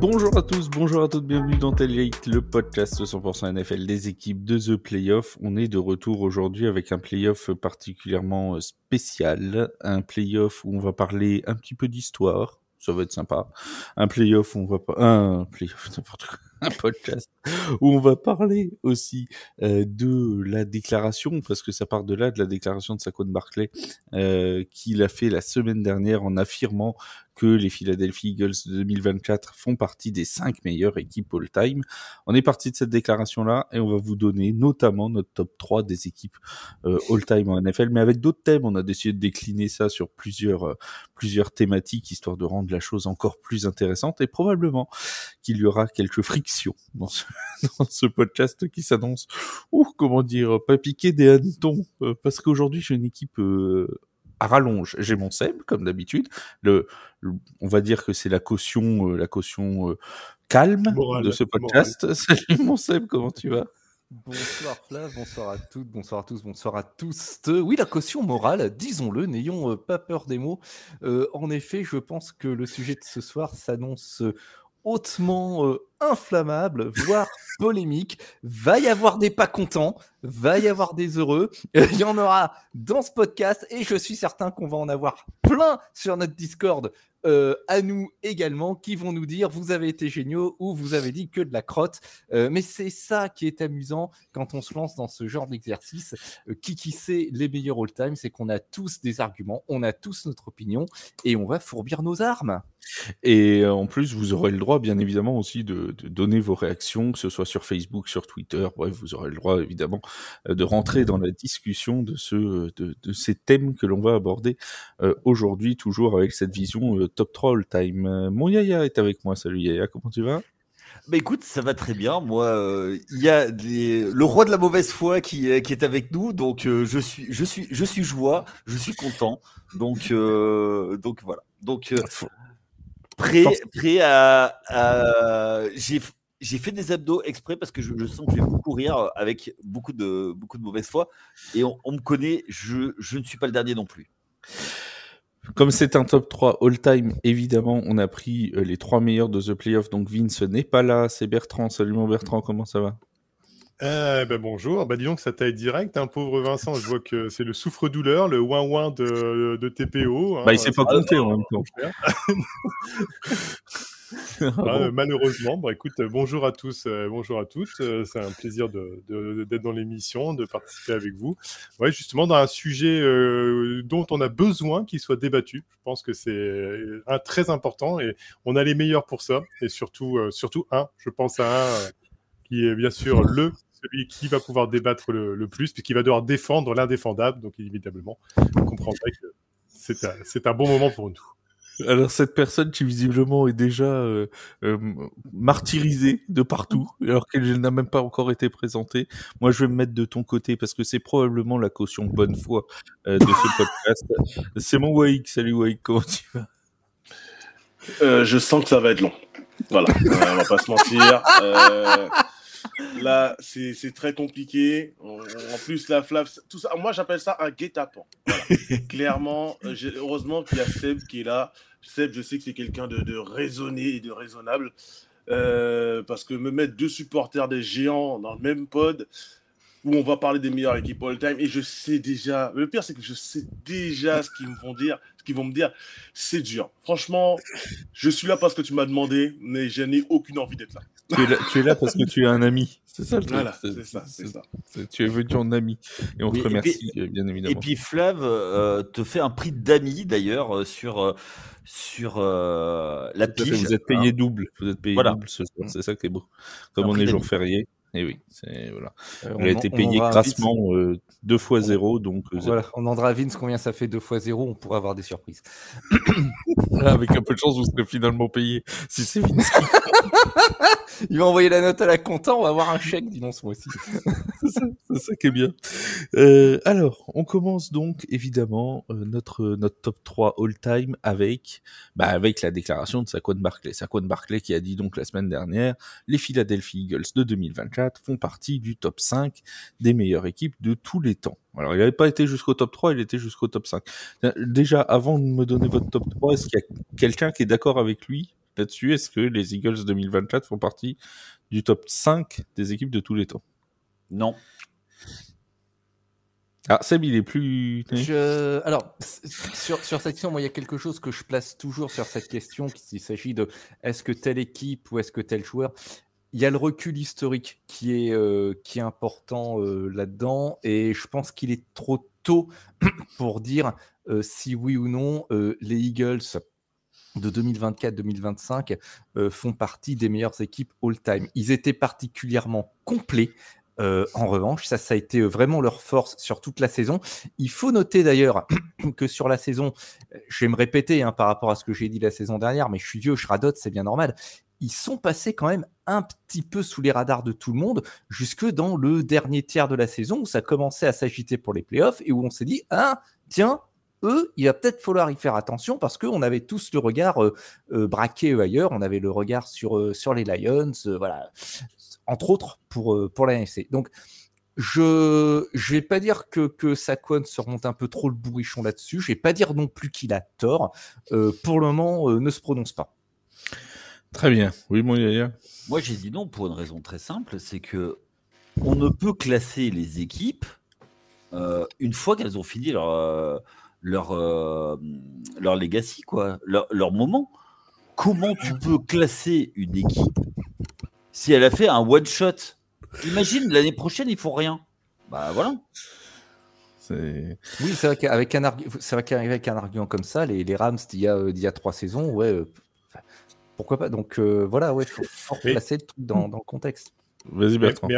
Bonjour à tous, bonjour à toutes, bienvenue dans Tailgate, le podcast 100% NFL des équipes de The Playoff. On est de retour aujourd'hui avec un playoff particulièrement spécial, un playoff où on va parler un petit peu d'histoire, ça va être sympa. Un playoff où on va pas, un playoff, n'importe quoi, un podcast où on va parler aussi de la déclaration, parce que ça part de là, de la déclaration de Saquon Barkley qu'il a fait la semaine dernière en affirmant que les Philadelphia Eagles de 2024 font partie des 5 meilleures équipes all-time. On est parti de cette déclaration-là et on va vous donner notamment notre top 3 des équipes all-time en NFL, mais avec d'autres thèmes. On a décidé de décliner ça sur plusieurs thématiques, histoire de rendre la chose encore plus intéressante, et probablement qu'il y aura quelques frictions dans ce podcast qui s'annonce, comment dire, pas piquer des hannetons, parce qu'aujourd'hui j'ai une équipe à rallonge. J'ai mon Seb, comme d'habitude. On va dire que c'est la caution calme morale, de ce podcast. Morale. Salut mon Seb, comment tu vas ? Bonsoir Flav, bonsoir à toutes, bonsoir à tous, bonsoir à tous. Oui, la caution morale, disons-le, n'ayons pas peur des mots. En effet, je pense que le sujet de ce soir s'annonce hautement inflammable, voire polémique. Va y avoir des pas contents, va y avoir des heureux. Il y en aura dans ce podcast et je suis certain qu'on va en avoir plein sur notre Discord à nous également, qui vont nous dire vous avez été géniaux ou vous avez dit que de la crotte. Mais c'est ça qui est amusant quand on se lance dans ce genre d'exercice. Qui sait les meilleurs all-time, c'est qu'on a tous des arguments, on a tous notre opinion et on va fourbir nos armes. Et en plus, vous aurez le droit, bien évidemment, aussi de donner vos réactions, que ce soit sur Facebook, sur Twitter. Bref, vous aurez le droit, évidemment, de rentrer dans la discussion de ces thèmes que l'on va aborder aujourd'hui, toujours avec cette vision top 3 all-time. Mon Yaya est avec moi. Salut Yaya, comment tu vas ? Bah écoute, ça va très bien. Moi, il y a le roi de la mauvaise foi qui est avec nous, donc je suis joie, je suis content. Donc voilà. Donc prêt à j'ai fait des abdos exprès parce que je sens que je vais beaucoup rire avec beaucoup de mauvaise foi, et on me connaît, je ne suis pas le dernier non plus. Comme c'est un top 3 all-time, évidemment, on a pris les 3 meilleurs de The Playoff, donc Vince n'est pas là, c'est Bertrand. Salut mon Bertrand, comment ça va ? Bonjour, disons que ça taille direct, pauvre Vincent, je vois que c'est le souffre-douleur, le ouin-ouin de TPO. Il s'est pas compté en même temps. Malheureusement, écoute, bonjour à tous, bonjour à toutes, c'est un plaisir d'être dans l'émission, de participer avec vous. Ouais, justement dans un sujet dont on a besoin qu'il soit débattu. Je pense que c'est très important et on a les meilleurs pour ça, et surtout je pense à un qui est bien sûr celui qui va pouvoir débattre le plus, puisqu'il va devoir défendre l'indéfendable, donc évidemment, vous comprendrez que c'est un bon moment pour nous. Alors cette personne qui visiblement est déjà martyrisée de partout, alors qu'elle n'a même pas encore été présentée, moi je vais me mettre de ton côté parce que c'est probablement la caution bonne foi de ce podcast. C'est mon Waïk. Salut Waïk, comment tu vas ? Je sens que ça va être long. Voilà, on va pas se mentir. Là, c'est très compliqué. En plus, la Flav, tout ça, moi j'appelle ça un guet-apens. Voilà. Clairement, heureusement qu'il y a Seb qui est là. Seb, je sais que c'est quelqu'un de raisonné et de raisonnable. Parce que me mettre 2 supporters des géants dans le même pod, où on va parler des meilleures équipes all-time, et je sais déjà, le pire c'est que je sais déjà ce qu'ils vont me dire, c'est dur. Franchement, je suis là parce que tu m'as demandé, mais je n'ai aucune envie d'être là. Tu es là parce que tu es un ami, c'est ça le truc. Voilà, c'est ça. Tu es venu en ami, et on te remercie, bien évidemment. Et puis Flav te fait un prix d'ami d'ailleurs sur la pige. Vous êtes payé double, double ce soir, c'est ça qui est beau. Comme on est jour férié. Et oui, voilà. On a été payé grassement 2 fois 0, donc voilà, on demandera à Vince combien ça fait 2 fois 0, on pourra avoir des surprises. Avec un peu de chance, vous serez finalement payé si c'est Vince. Il va envoyer la note à la compta, on va avoir un chèque, dis donc ce mois-ci. c'est ça qui est bien. Alors, on commence donc évidemment notre top 3 all-time avec la déclaration de Saquon Barkley. Saquon Barkley qui a dit donc la semaine dernière, les Philadelphia Eagles de 2024 font partie du top 5 des meilleures équipes de tous les temps. Alors, il n'avait pas été jusqu'au top 3, il était jusqu'au top 5. Déjà, avant de me donner votre top 3, est-ce qu'il y a quelqu'un qui est d'accord avec lui là-dessus. Est-ce que les Eagles 2024 font partie du top 5 des équipes de tous les temps? Non. Ah, Seb, il est plus... Alors, sur cette question, moi, il y a quelque chose que je place toujours sur cette question, qu'il s'agit de est-ce que telle équipe ou est-ce que tel joueur. Il y a le recul historique qui est important là-dedans, et je pense qu'il est trop tôt pour dire si oui ou non les Eagles de 2024-2025 font partie des meilleures équipes all-time. Ils étaient particulièrement complets. En revanche, ça a été vraiment leur force sur toute la saison. Il faut noter d'ailleurs que sur la saison, je vais me répéter par rapport à ce que j'ai dit la saison dernière, mais je suis vieux, je radote, c'est bien normal. Ils sont passés quand même un petit peu sous les radars de tout le monde jusque dans le dernier tiers de la saison où ça commençait à s'agiter pour les playoffs et où on s'est dit, tiens, eux, il va peut-être falloir y faire attention parce qu'on avait tous le regard braqué ailleurs. On avait le regard sur les Lions, voilà, entre autres pour la NFC. Donc, je vais pas dire que Saquon se remonte un peu trop le bourrichon là-dessus. Je vais pas dire non plus qu'il a tort. Pour le moment, ne se prononce pas. Très bien. Oui, mon Yaya. Moi, j'ai dit non pour une raison très simple, c'est que on ne peut classer les équipes une fois qu'elles ont fini leur legacy, quoi, leur moment. Comment tu peux classer une équipe si elle a fait un one shot? Imagine l'année prochaine ils font rien. Bah voilà. Oui, c'est vrai qu'avec un argument comme ça, les Rams d'il y a 3 saisons, ouais, pourquoi pas. Donc voilà, ouais, faut replacer le truc dans le contexte. Vas-y, Bertrand.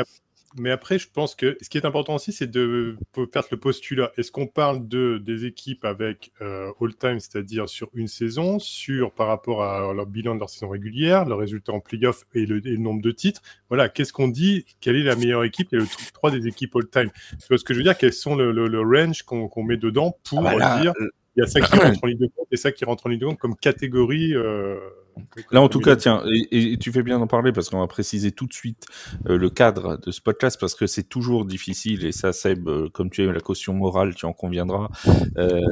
Mais après, je pense que ce qui est important aussi, c'est de faire le postulat. Est-ce qu'on parle des équipes avec all-time, c'est-à-dire sur une saison, par rapport à leur bilan de leur saison régulière, leur résultat en play-off et le nombre de titres? Voilà, qu'est-ce qu'on dit? Quelle est la meilleure équipe et le top 3 des équipes all-time? Tu vois ce que je veux dire? Quels sont le range qu'on met dedans pour dire il y a ça qui rentre en ligne de compte et ça qui rentre en ligne de compte comme catégorie. Là, en tout cas, tiens, et tu fais bien d'en parler parce qu'on va préciser tout de suite le cadre de ce podcast parce que c'est toujours difficile, et ça, Seb, comme tu as la caution morale, tu en conviendras,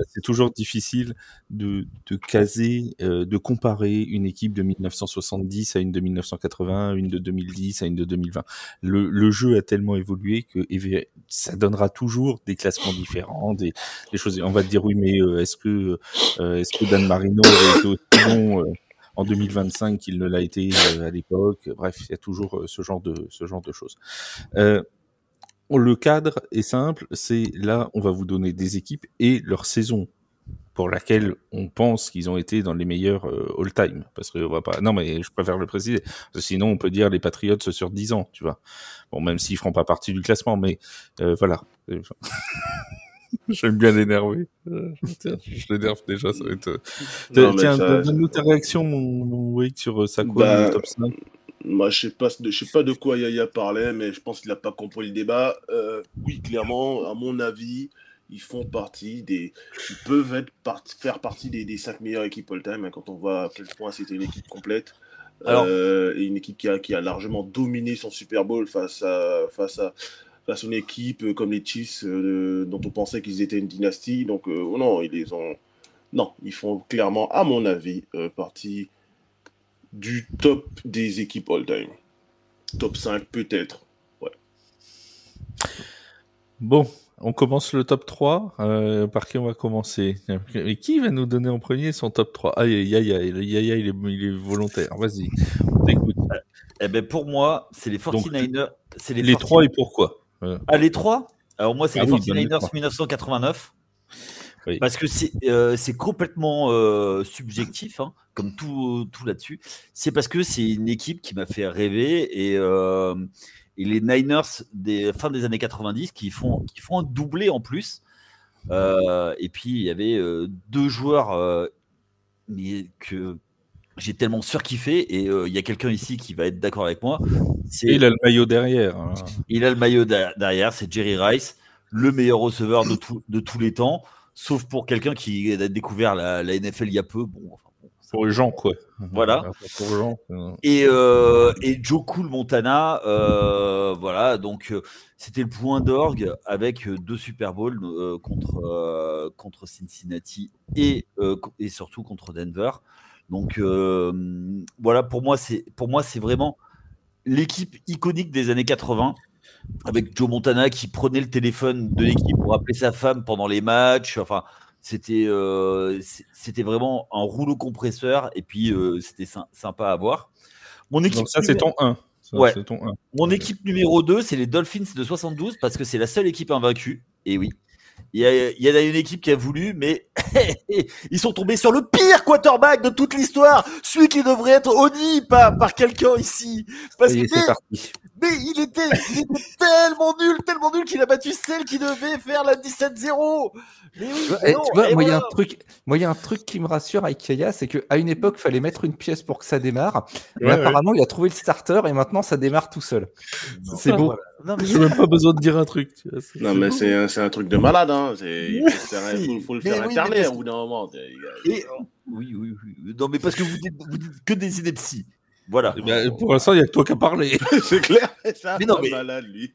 c'est toujours difficile de caser, de comparer une équipe de 1970 à une de 1980, une de 2010 à une de 2020. Le jeu a tellement évolué que ça donnera toujours des classements différents, des choses. On va te dire, oui, mais est-ce que Dan Marino aurait été aussi bon en 2025 qu'il ne l'a été à l'époque? Bref, il y a toujours ce genre de choses. Le cadre est simple, c'est là, on va vous donner des équipes et leur saison pour laquelle on pense qu'ils ont été dans les meilleurs all-time. Parce que on va pas. Non, mais je préfère le préciser. Parce que sinon, on peut dire les Patriots sur 10 ans, tu vois. Bon, même s'ils feront pas partie du classement, mais voilà. J'aime bien l'énerver. Je l'énerve déjà, ça va être... Tiens, donne-nous ta réaction, mon Wake, sur Saquon, le top 5. Moi, je sais pas de quoi Yaya parlait, mais je pense qu'il n'a pas compris le débat. Oui, clairement, à mon avis, ils font partie ils peuvent faire partie des 5 meilleures équipes all-time, quand on voit à quel point c'était une équipe complète. Et une équipe qui a largement dominé son Super Bowl face à une équipe comme les Chiefs, dont on pensait qu'ils étaient une dynastie. Donc, non, ils font clairement, à mon avis, partie du top des équipes all-time. Top 5, peut-être. Ouais. Bon, on commence le top 3. Par qui on va commencer? Et qui va nous donner en premier son top 3? Ah, Yaya, il est volontaire. Vas-y, on t'écoute. Eh ben, pour moi, c'est les 49ers. Donc, les 3 et pourquoi? Ah, les 3? Alors moi, c'est les 49ers 3. 1989. Oui. Parce que c'est complètement subjectif, comme tout là-dessus. C'est parce que c'est une équipe qui m'a fait rêver, et les Niners fin des années 90 qui font un doublé en plus. Et puis il y avait 2 joueurs que j'ai tellement surkiffé, et il y a quelqu'un ici qui va être d'accord avec moi. Il a le maillot derrière. Il a le maillot derrière, c'est Jerry Rice, le meilleur receveur de tous les temps, sauf pour quelqu'un qui a découvert la NFL il y a peu. Pour les gens, quoi. Voilà. Pour les gens. Et Joe Cool Montana, voilà, donc c'était le point d'orgue avec 2 Super Bowls contre Cincinnati et surtout contre Denver. Donc voilà, pour moi, c'est vraiment l'équipe iconique des années 80, avec Joe Montana qui prenait le téléphone de l'équipe pour appeler sa femme pendant les matchs. Enfin, c'était vraiment un rouleau compresseur, et puis c'était sympa à voir. Mon équipe, donc ça, c'est ton 1. Ouais. C'est ton 1. Mon équipe numéro 2, c'est les Dolphins de 72, parce que c'est la seule équipe invaincue. Et oui, il y a une équipe qui a voulu, mais ils sont tombés sur le pire quarterback de toute l'histoire, celui qui devrait être honni par quelqu'un ici. Parce que c'est parti. mais il était tellement nul qu'il a battu celle qui devait faire la 17-0. Mais oui, Tu vois, moi, il y a un truc qui me rassure avec Kaya, c'est qu'à une époque, il fallait mettre une pièce pour que ça démarre. Mais apparemment, il a trouvé le starter et maintenant, ça démarre tout seul. C'est beau. Non, mais J'ai même pas besoin de dire un truc. Tu vois, Non, mais c'est un truc de malade. Hein. Il faut le faire interner au bout d'un moment. Oui. Non, mais parce que vous dites que des inepties. Voilà. Pour l'instant, il n'y a que toi qui as parlé. C'est clair. C'est Mais non, mais malade, lui.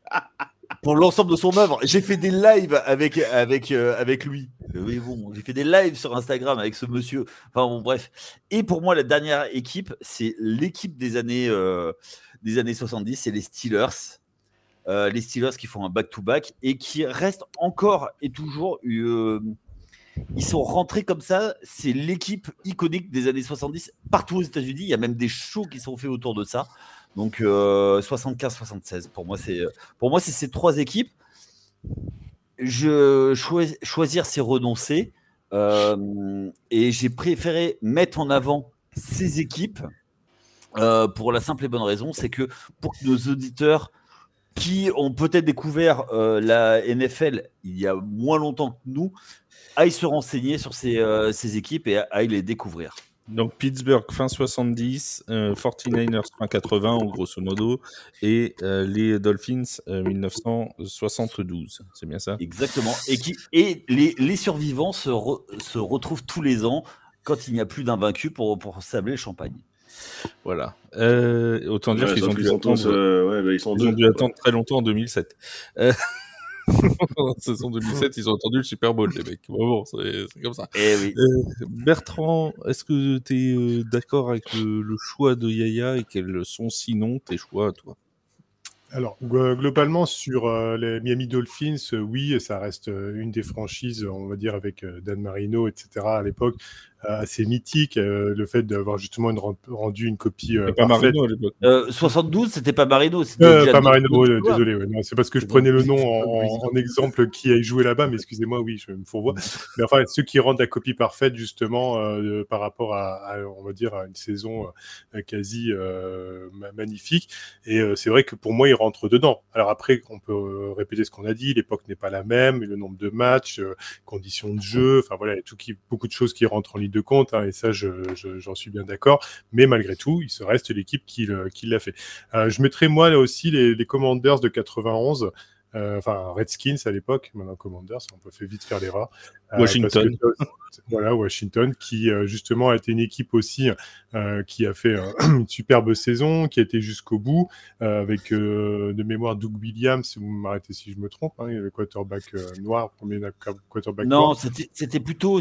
pour l'ensemble de son œuvre, j'ai fait des lives avec lui. Oui, bon, j'ai fait des lives sur Instagram avec ce monsieur. Enfin bon, bref. Et pour moi, la dernière équipe, c'est l'équipe des années 70, c'est les Steelers. Les Steelers qui font un back-to-back et qui restent encore et toujours. Ils sont rentrés comme ça. C'est l'équipe iconique des années 70 partout aux États-Unis. Il y a même des shows qui sont faits autour de ça. Donc 75-76. Pour moi, c'est ces trois équipes. Choisir, c'est renoncer. Et j'ai préféré mettre en avant ces équipes pour la simple et bonne raison, c'est que pour que nos auditeurs qui ont peut-être découvert la NFL il y a moins longtemps que nous aillent se renseigner sur ces équipes et aillent les découvrir. Donc Pittsburgh fin 70, 49ers fin 80 en grosso modo, et les Dolphins 1972, c'est bien ça? Exactement. Et les survivants se retrouvent tous les ans quand il n'y a plus d'un vaincu pour sabler le champagne. Voilà. Autant dire qu'ils ont dû attendre, dû attendre très longtemps en 2007. En saison 2007, ils ont attendu le Super Bowl, les mecs. Bon, c'est comme ça. Eh oui. Bertrand, est-ce que tu es d'accord avec le choix de Yaya et quels sont sinon tes choix, toi? Alors, globalement, sur les Miami Dolphins, oui, ça reste une des franchises, on va dire, avec Dan Marino, etc. à l'époque, assez mythique. Le fait d'avoir justement rendu une copie pas parfaite. Marino à l'époque. 72, c'était pas Marino. C'était pas Marino, désolé. Ouais, non, c'est parce que je prenais le nom en exemple qui a joué là-bas, mais excusez-moi, oui, je me fourvoie. Mais enfin, ceux qui rendent la copie parfaite, justement, par rapport à, on va dire, à une saison quasi magnifique. Et c'est vrai que pour moi, ils rentrent dedans. Alors après, on peut répéter ce qu'on a dit, l'époque n'est pas la même, le nombre de matchs, conditions de jeu, enfin voilà, il y a beaucoup de choses qui rentrent en ligne de compte, hein, et ça, j'en suis bien d'accord. Mais malgré tout, il se reste l'équipe qui l'a fait. Je mettrai moi là aussi les Commanders de 91. Enfin, Redskins à l'époque, maintenant Commanders, on peut vite faire l'erreur. Washington. Voilà, Washington, qui justement a été une équipe aussi qui a fait une superbe saison, qui a été jusqu'au bout, avec de mémoire Doug Williams, si vous m'arrêtez si je me trompe, hein, le quarterback noir, premier quarterback noir. Non, c'était plutôt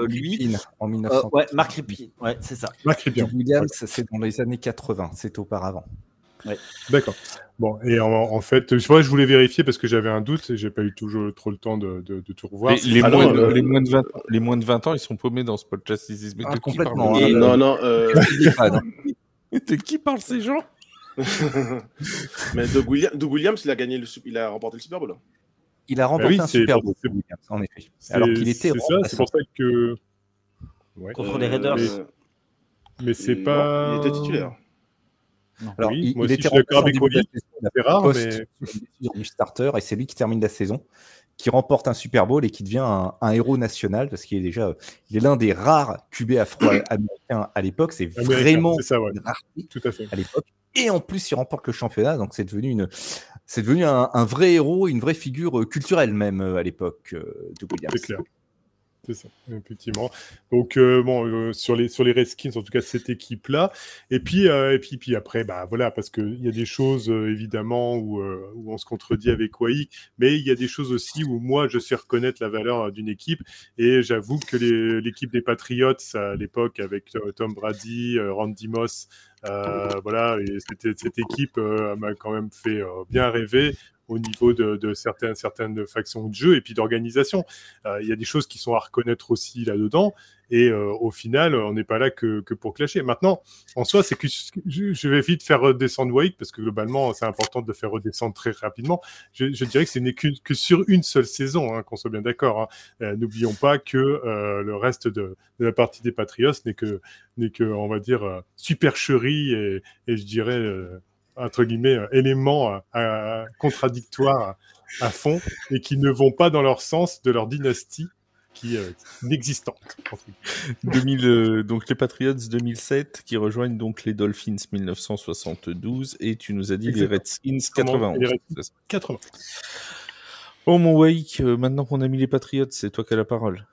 lui. Rippin, en 1900. Ouais, Mark Rippin, ouais, c'est ça. Mark Rippin. Doug Williams, c'est dans les années 80, c'est auparavant. Ouais. D'accord. Bon, et en fait, je voulais vérifier parce que j'avais un doute et j'ai pas eu toujours trop le temps de tout revoir. Les moins de 20 ans, ils sont paumés dans ce podcast. Ils disent, mais de qui parle De qui parlent ces gens? Mais Doug Williams, il a remporté le Super Bowl. Il a remporté un Super Bowl, en effet. Alors qu'il était c'est pour ça que... Ouais. Contre les Raiders. Mais c'est pas... Il était titulaire. Non. Alors, oui, il était d'accord avec Oli, c'est rare, mais du starter, et c'est lui qui termine la saison, qui remporte un Super Bowl et qui devient un héros national, parce qu'il est l'un des rares QB afro-américains à l'époque. C'est vraiment une rareté tout à fait à l'époque. Et en plus, il remporte le championnat, donc c'est devenu un vrai héros, une vraie figure culturelle même à l'époque de Williams. C'est clair. C'est ça, effectivement. Donc sur les Redskins, en tout cas cette équipe-là. Et puis après, bah voilà, parce que il y a des choses évidemment où on se contredit avec Wai, mais il y a des choses aussi où moi je sais reconnaître la valeur d'une équipe. Et j'avoue que l'équipe des Patriots à l'époque avec Tom Brady, Randy Moss, voilà, et cette équipe m'a quand même fait bien rêver au niveau de certaines factions de jeu et puis d'organisation. Il y a des choses qui sont à reconnaître aussi là-dedans. Et au final, on n'est pas là que pour clasher. Maintenant, en soi, c'est que je vais vite faire redescendre Wake, parce que globalement, c'est important de le faire redescendre très rapidement. Je dirais que ce n'est que sur une seule saison, hein, qu'on soit bien d'accord. Hein. N'oublions pas que le reste de la partie des Patriots n'est que on va dire, supercherie et je dirais... entre guillemets, éléments contradictoires à fond et qui ne vont pas dans leur sens de leur dynastie qui est inexistante. Donc les Patriots 2007 qui rejoignent donc les Dolphins 1972 et tu nous as dit les Redskins 91. Les Redskins 80. Bon mon Wake, maintenant qu'on a mis les Patriots, c'est toi qui as la parole.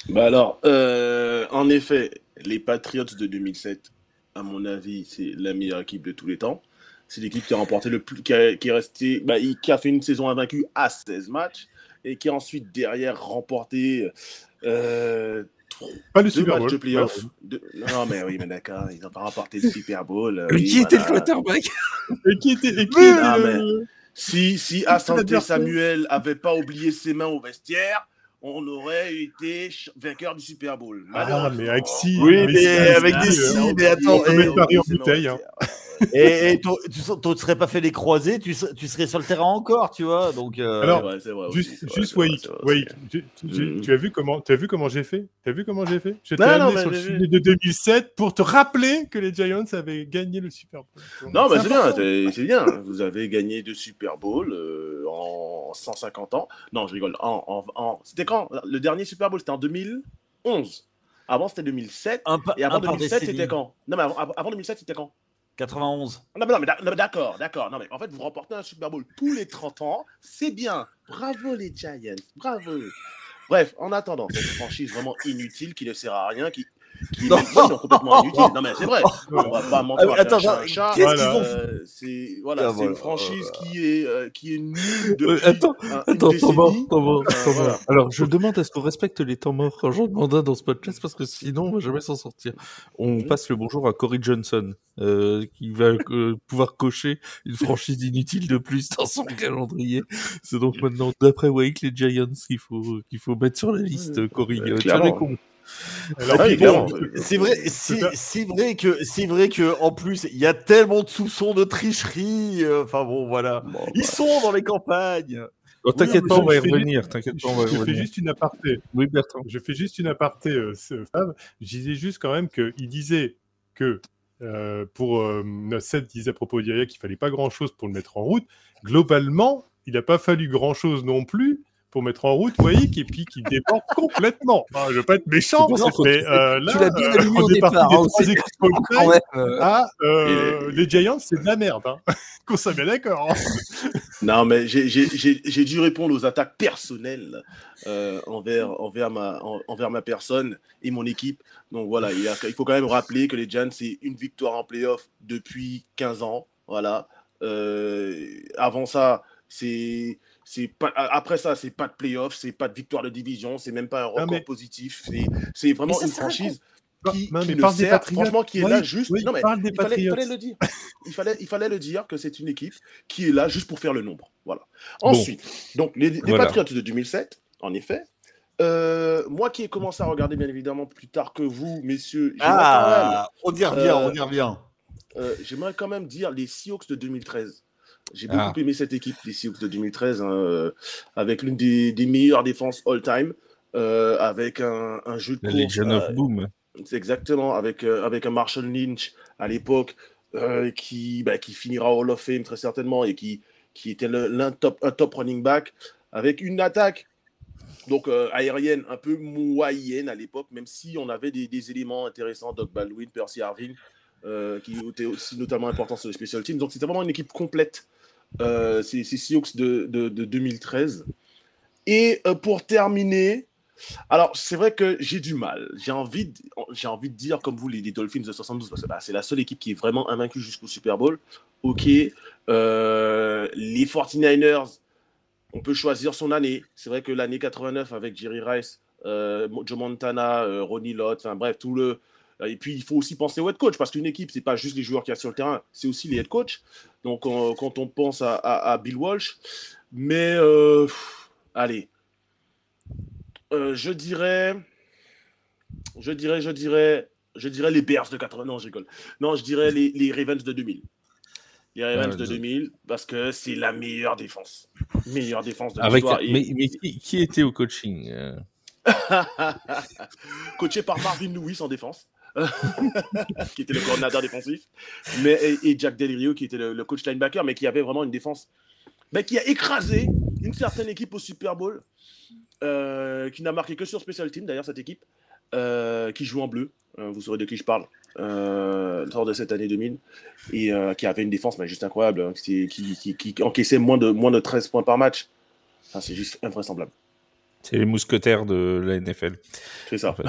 Bah alors, en effet, les Patriots de 2007, à mon avis, c'est la meilleure équipe de tous les temps. C'est l'équipe qui a remporté le plus, qui est resté, qui a fait une saison invaincue à 16 matchs et qui a ensuite derrière remporté pas le Super Bowl de playoff. Non mais oui, mais d'accord, ils n'ont pas remporté le Super Bowl. Mais qui était le quarterback? Et qui était Si Asante Samuel avait pas oublié ses mains au vestiaire, on aurait été vainqueur du Super Bowl. Ah, mais avec si. Oui, mais avec des si, mais attends. On peut mettre Paris en bouteille. Et tu ne serais pas fait les croisés, tu serais sur le terrain encore, tu vois. Donc, alors, juste Wake, tu as vu comment j'ai fait? Je t'ai amené sur le sujet de 2007 pour te rappeler que les Giants avaient gagné le Super Bowl. Non, mais c'est bien. Vous avez gagné 2 Super Bowl en 150 ans. Non, je rigole. C'était quand? Le dernier Super Bowl, c'était en 2011. Avant, c'était 2007. Et avant 2007, c'était quand? Non, mais avant 2007, c'était quand? 91. Non, mais d'accord. Non, mais en fait, vous remportez un Super Bowl tous les 30 ans. C'est bien. Bravo les Giants. Bravo. Bref, en attendant, cette franchise vraiment inutile qui ne sert à rien, qui est complètement inutile. Non, mais c'est vrai. On va pas mentir. Attends, chat. C'est une franchise qui est nulle depuis Attends, temps mort. Alors, je demande à ce qu'on respecte les temps morts quand j'en demande un dans ce podcast, parce que sinon, on va jamais s'en sortir. On passe le bonjour à Corey Johnson, qui va pouvoir cocher une franchise inutile de plus dans son calendrier. C'est donc maintenant, d'après Wake, les Giants qu'il faut mettre sur la liste, Corey. C'est vrai que en plus il y a tellement de soupçons de tricherie. Enfin bon, voilà. Ils sont dans les campagnes. Oh, t'inquiète pas, on va y revenir. Je fais juste une aparté. Oui, Bertrand. Je fais juste une aparté, Fab. Je disais juste quand même qu'il disait que pour Seth disait à propos d'Iria qu'il fallait pas grand-chose pour le mettre en route. Globalement, il n'a pas fallu grand-chose non plus pour mettre en route Wake, et puis qui déborde complètement. Je veux pas être méchant, mais là, tu l'as bien aligné au départ. Les Giants, c'est de la merde. Qu'on soit bien d'accord. Non, mais j'ai dû répondre aux attaques personnelles envers ma personne et mon équipe. Donc voilà, il faut quand même rappeler que les Giants, c'est une victoire en playoff depuis 15 ans. Voilà. Avant ça, après ça, c'est pas de playoff, c'est pas de victoire de division, c'est même pas un record positif. C'est vraiment une franchise qui ne sert, franchement, qui est là juste. Oui, non, mais il fallait le dire. Il fallait le dire que c'est une équipe qui est là juste pour faire le nombre. Voilà. Ensuite, donc les Patriots de 2007, en effet. Moi qui ai commencé à regarder bien évidemment plus tard que vous, messieurs. On y revient. J'aimerais quand même dire les Seahawks de 2013. J'ai beaucoup aimé cette équipe, les Seahawks de 2013, avec l'une des meilleures défenses all-time, avec un jeu de course. La Legion of Boom. C'est exactement, avec un Marshall Lynch à l'époque, qui finira au Hall of Fame très certainement, et qui était un top running back, avec une attaque donc aérienne un peu moyenne à l'époque, même si on avait des éléments intéressants, Doug Baldwin, Percy Harvin, qui étaient aussi notamment importants sur les special teams. Donc c'était vraiment une équipe complète. Ces Seahawks de 2013. Et pour terminer, Alors, c'est vrai que j'ai du mal. J'ai envie de dire, comme vous, les Dolphins de 72, parce que c'est la seule équipe qui est vraiment invaincue jusqu'au Super Bowl. Ok. Les 49ers, on peut choisir son année. C'est vrai que l'année 89 avec Jerry Rice, Joe Montana, Ronnie Lott, enfin bref, tout le. Et puis, il faut aussi penser au head coach, parce qu'une équipe, c'est pas juste les joueurs qu'il y a sur le terrain, c'est aussi les head coach. Donc, quand on pense à Bill Walsh. Mais, allez. Je dirais les Bears de 80. Non, je rigole. Non, je dirais les Ravens de 2000. Les Ravens de 2000, parce que c'est la meilleure défense. Meilleure défense de l'histoire. Mais qui était au coaching Coaché par Marvin Lewis en défense, qui était le coordinateur défensif, et Jack Del Rio, qui était le coach linebacker, mais qui avait vraiment une défense qui a écrasé une certaine équipe au Super Bowl, qui n'a marqué que sur Special Team, d'ailleurs, cette équipe, qui joue en bleu. Vous saurez de qui je parle. Lors de cette année 2000, et qui avait une défense juste incroyable, hein, qui encaissait moins de 13 points par match. Enfin, c'est juste invraisemblable. C'est les mousquetaires de la NFL. C'est ça. En fait.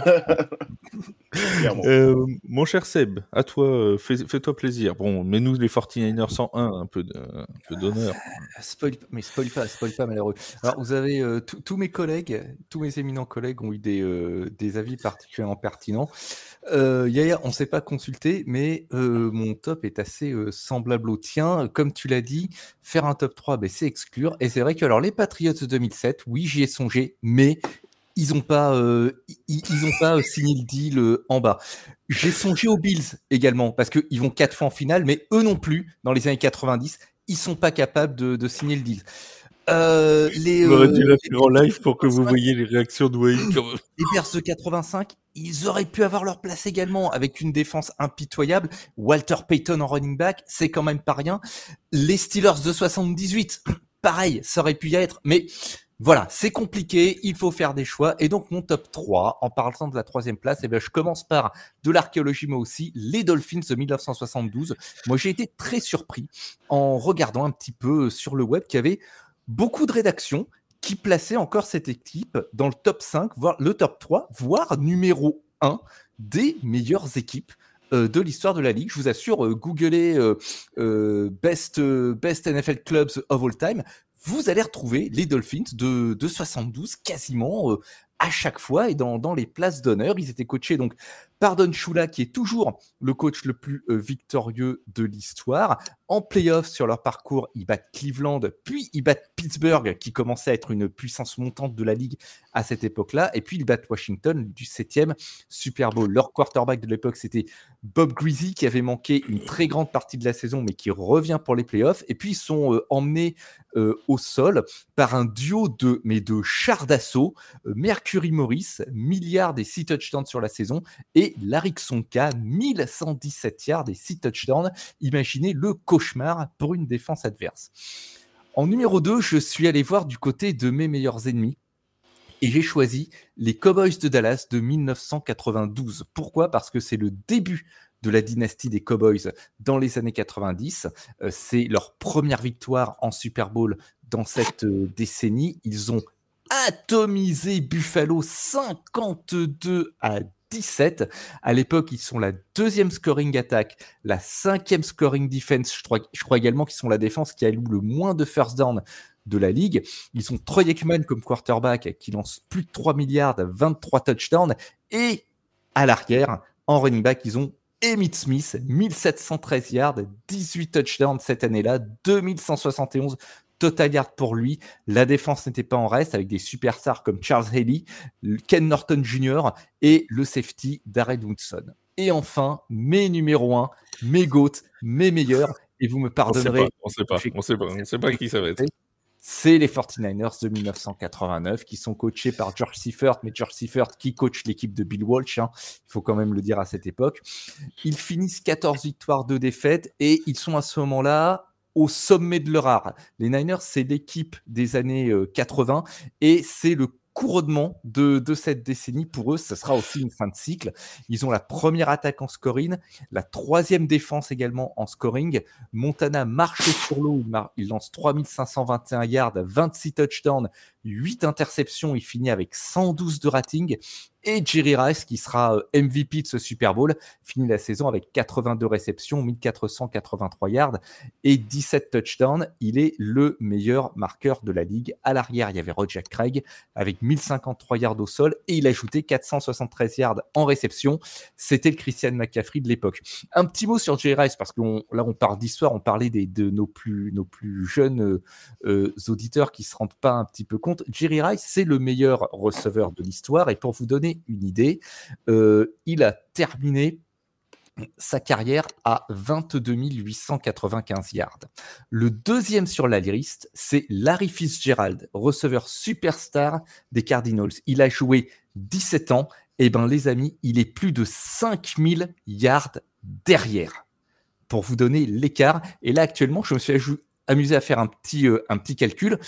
Mon cher Seb, à toi, fais-toi plaisir. Bon, mets-nous les 49ers 101, un peu d'honneur. Spoil pas malheureux. Alors, vous avez tous mes éminents collègues ont eu des avis particulièrement pertinents. Yaya, on ne s'est pas consulté, mais mon top est assez semblable au tien. Comme tu l'as dit, faire un top 3, c'est exclure. Et c'est vrai que alors, les Patriots de 2007, oui, j'y ai songé, mais ils n'ont pas signé le deal en bas. J'ai songé aux Bills également, parce qu'ils vont 4 fois en finale, mais eux non plus, dans les années 90, ils ne sont pas capables de signer le deal. On aurait dû la faire en live pour que vous voyez les réactions de Wayne. Les Bears de 85, ils auraient pu avoir leur place également avec une défense impitoyable. Walter Payton en running back, c'est quand même pas rien. Les Steelers de 78, pareil, ça aurait pu y être. Mais voilà, c'est compliqué, il faut faire des choix. Et donc mon top 3, en parlant de la 3e place, je commence par de l'archéologie, mais aussi les Dolphins de 1972. Moi, j'ai été très surpris en regardant un petit peu sur le web qu'il y avait beaucoup de rédactions qui plaçaient encore cette équipe dans le top 5, voire le top 3, voire numéro 1 des meilleures équipes de l'histoire de la Ligue. Je vous assure, googlez best NFL Clubs of All Time, vous allez retrouver les Dolphins de 72 quasiment à chaque fois et dans les places d'honneur. Ils étaient coachés donc par Don Shula, qui est toujours le coach le plus victorieux de l'histoire. En playoff, sur leur parcours, ils battent Cleveland, puis ils battent Pittsburgh, qui commençait à être une puissance montante de la Ligue à cette époque-là, et puis ils battent Washington du 7e Super Bowl. Leur quarterback de l'époque, c'était Bob Greasy, qui avait manqué une très grande partie de la saison, mais qui revient pour les playoffs. Et puis ils sont emmenés au sol par un duo de chars d'assaut, Mercury Morris, milliard et 6 touchdowns sur la saison, et Larry Tsonka, 1117 yards et 6 touchdowns. Imaginez le cauchemar pour une défense adverse. En numéro 2, je suis allé voir du côté de mes meilleurs ennemis et j'ai choisi les Cowboys de Dallas de 1992. Pourquoi ? Parce que c'est le début de la dynastie des Cowboys dans les années 90. C'est leur première victoire en Super Bowl dans cette décennie. Ils ont atomisé Buffalo 52-17. À l'époque, ils sont la 2e scoring attack, la 5e scoring defense. Je crois également qu'ils sont la défense qui alloue le moins de first down de la ligue. Ils ont Troy Aikman comme quarterback qui lance plus de 3 milliards, 23 touchdowns. Et à l'arrière, en running back, ils ont Emmitt Smith, 1713 yards, 18 touchdowns cette année-là, 2171 total yards pour lui. La défense n'était pas en reste avec des superstars comme Charles Haley, Ken Norton Jr. et le safety Darrell Woodson. Et enfin, mes numéros 1, mes GOAT, mes meilleurs, et vous me pardonnerez. On sait pas qui ça va être. C'est les 49ers de 1989 qui sont coachés par George Seifert, mais George Seifert qui coach l'équipe de Bill Walsh, il faut quand même le dire à cette époque. Ils finissent 14 victoires, 2 défaites et ils sont à ce moment-là au sommet de leur art. Les Niners, c'est l'équipe des années 80 et c'est le couronnement de cette décennie. Pour eux, ce sera aussi une fin de cycle. Ils ont la première attaque en scoring, la 3e défense également en scoring. Montana marche sur l'eau, il lance 3521 yards, 26 touchdowns, 8 interceptions, il finit avec 112 de rating. Et Jerry Rice, qui sera MVP de ce Super Bowl, finit la saison avec 82 réceptions, 1483 yards et 17 touchdowns. Il est le meilleur marqueur de la ligue. À l'arrière, il y avait Roger Craig avec 1053 yards au sol et il a ajouté 473 yards en réception. C'était le Christian McCaffrey de l'époque. Un petit mot sur Jerry Rice, parce que là, on parle d'histoire, on parlait de nos plus jeunes auditeurs qui ne se rendent pas un petit peu compte. Jerry Rice, c'est le meilleur receveur de l'histoire. Et pour vous donner une idée, il a terminé sa carrière à 22 895 yards. Le deuxième sur la liste, c'est Larry Fitzgerald, receveur superstar des Cardinals. Il a joué 17 ans. Et bien, les amis, il est plus de 5000 yards derrière. Pour vous donner l'écart. Et là, actuellement, je me suis amusé à faire un petit calcul.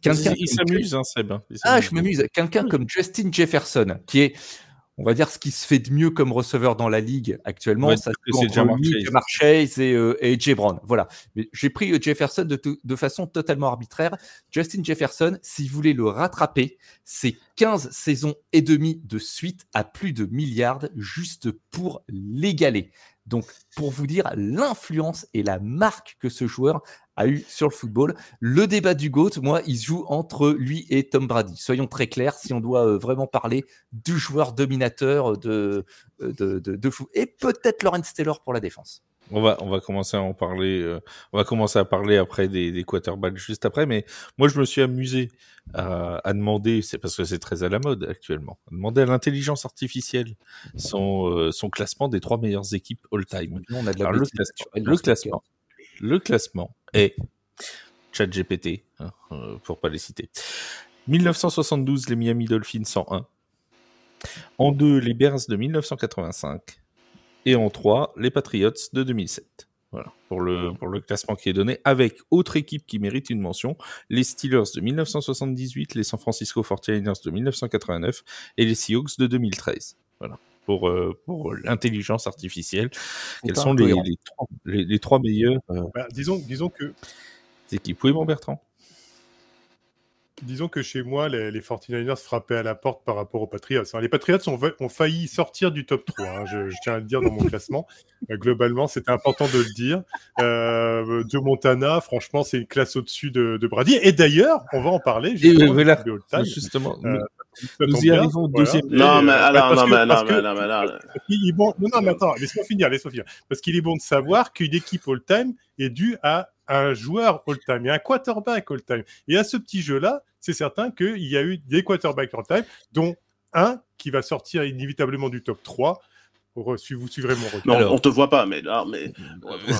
Il s'amuse, hein, Seb. Je m'amuse. Quelqu'un comme Justin Jefferson, qui est, on va dire, ce qui se fait de mieux comme receveur dans la ligue actuellement, ça c'est Jamar Chase et AJ Brown. Voilà. Mais j'ai pris Jefferson de façon totalement arbitraire. Justin Jefferson, si vous voulez le rattraper, c'est 15 saisons et demie de suite à plus de milliards juste pour l'égaler. Donc, pour vous dire l'influence et la marque que ce joueur a eu sur le football. Le débat du GOAT, moi, il se joue entre lui et Tom Brady. Soyons très clairs, si on doit vraiment parler du joueur dominateur de foot. Et peut-être Lawrence Taylor pour la défense. On va commencer à en parler. On va commencer à parler après des quarterbacks juste après. Mais moi, je me suis amusé à demander, c'est parce que c'est très à la mode actuellement, à demander à l'intelligence artificielle son classement des 3 meilleures équipes all-time. Alors, le classement est ChatGPT, pour pas les citer. 1972, les Miami Dolphins 101. En 2, les Bears de 1985. Et en 3, les Patriots de 2007. Voilà, pour le classement qui est donné, avec autre équipe qui mérite une mention, les Steelers de 1978, les San Francisco 49ers de 1989 et les Seahawks de 2013. Voilà, pour l'intelligence artificielle. Quels sont les 3 meilleurs disons que équipes? Oui, mon Bertrand. Disons que chez moi, les 49ers frappaient à la porte par rapport aux Patriots. Les Patriots ont failli sortir du top 3, hein, je tiens à le dire dans mon classement. Globalement, c'était important de le dire. Joe Montana, franchement, c'est une classe au-dessus de Brady. Et d'ailleurs, on va en parler. Justement, nous y arrivons au deuxième. Non, mais attends, laisse-moi finir. Parce qu'il est bon de savoir qu'une équipe all-time est due à un joueur all-time et un quarterback all-time. Et à ce petit jeu-là, c'est certain qu'il y a eu des quarterbacks all-time, dont un qui va sortir inévitablement du top 3. Vous suivrez mon retour. Non, on te voit pas, mais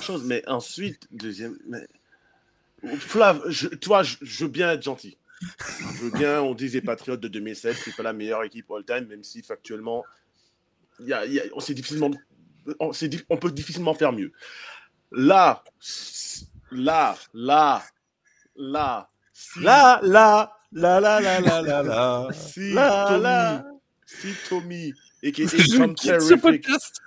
chose. Mais ensuite, deuxième. Flav, je veux bien être gentil. Je veux bien, on dit les Patriots de 2007, c'est pas la meilleure équipe all-time, même si factuellement, on peut difficilement faire mieux. Là. Si Tommy et qui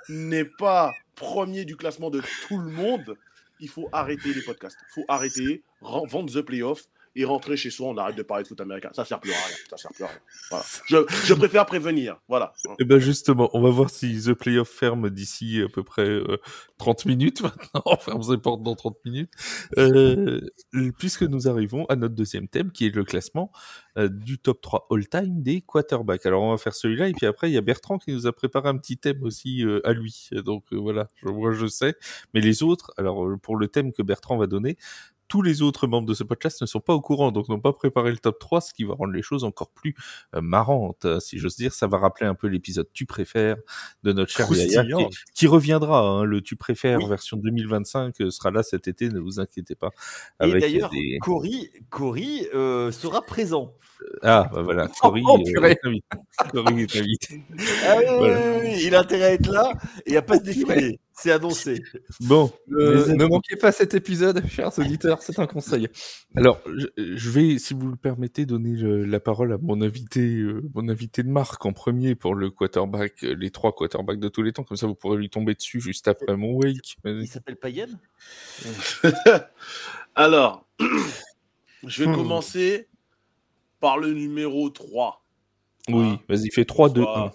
n'est pas premier du classement de tout le monde, il faut arrêter les podcasts. Il faut arrêter, vendre The Playoff et rentrer chez soi. On arrête de parler de foot américain. Ça sert plus à rien. Voilà. Je préfère prévenir. Voilà. Et ben justement, on va voir si The Playoff ferme d'ici à peu près 30 minutes maintenant. On ferme ses portes dans 30 minutes. Puisque nous arrivons à notre deuxième thème, qui est le classement du top 3 all-time des quarterbacks. Alors on va faire celui-là, et puis après il y a Bertrand qui nous a préparé un petit thème aussi à lui. Donc voilà, moi je sais. Mais les autres, alors pour le thème que Bertrand va donner, tous les autres membres de ce podcast ne sont pas au courant, donc n'ont pas préparé le top 3, ce qui va rendre les choses encore plus marrantes, si j'ose dire. Ça va rappeler un peu l'épisode Tu préfères de notre cher Yaya, qui reviendra. Hein, le Tu préfères version 2025 sera là cet été, ne vous inquiétez pas. Et d'ailleurs, Cory sera présent. Ah, bah voilà, Cory est invité. Oui, il a intérêt à être là et à pas se défiler. C'est annoncé. Bon, ne manquez pas cet épisode, chers auditeurs, c'est un conseil. Alors, je vais, si vous le permettez, donner la parole à mon invité de marque en premier pour le quarterback, les 3 quarterbacks de tous les temps. Comme ça, vous pourrez lui tomber dessus juste après mon wake. Il s'appelle Payen. Alors, je vais commencer par le numéro 3. Oui, vas-y, fais 3-2-1.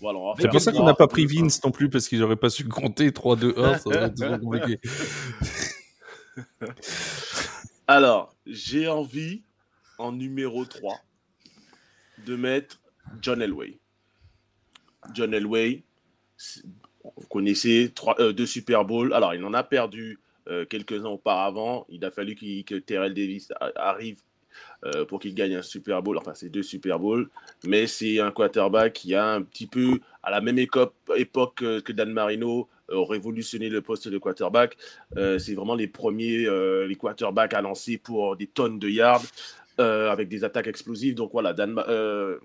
Voilà, on va C'est faire pour ça qu'on 3, n'a pas pris 2, 1. Vince non plus, parce qu'ils n'auraient pas su compter 3-2-1, ça aurait été trop compliqué. Alors, j'ai envie, en numéro 3, de mettre John Elway. John Elway, vous connaissez 2 Super Bowls. Alors, il en a perdu quelques-uns auparavant. Il a fallu que Terrell Davis arrive pour qu'il gagne un Super Bowl. Enfin, c'est 2 Super Bowls. Mais c'est un quarterback qui a un petit peu, à la même époque que Dan Marino, révolutionné le poste de quarterback. C'est vraiment les premiers les quarterbacks à lancer pour des tonnes de yards. Avec des attaques explosives. Donc voilà,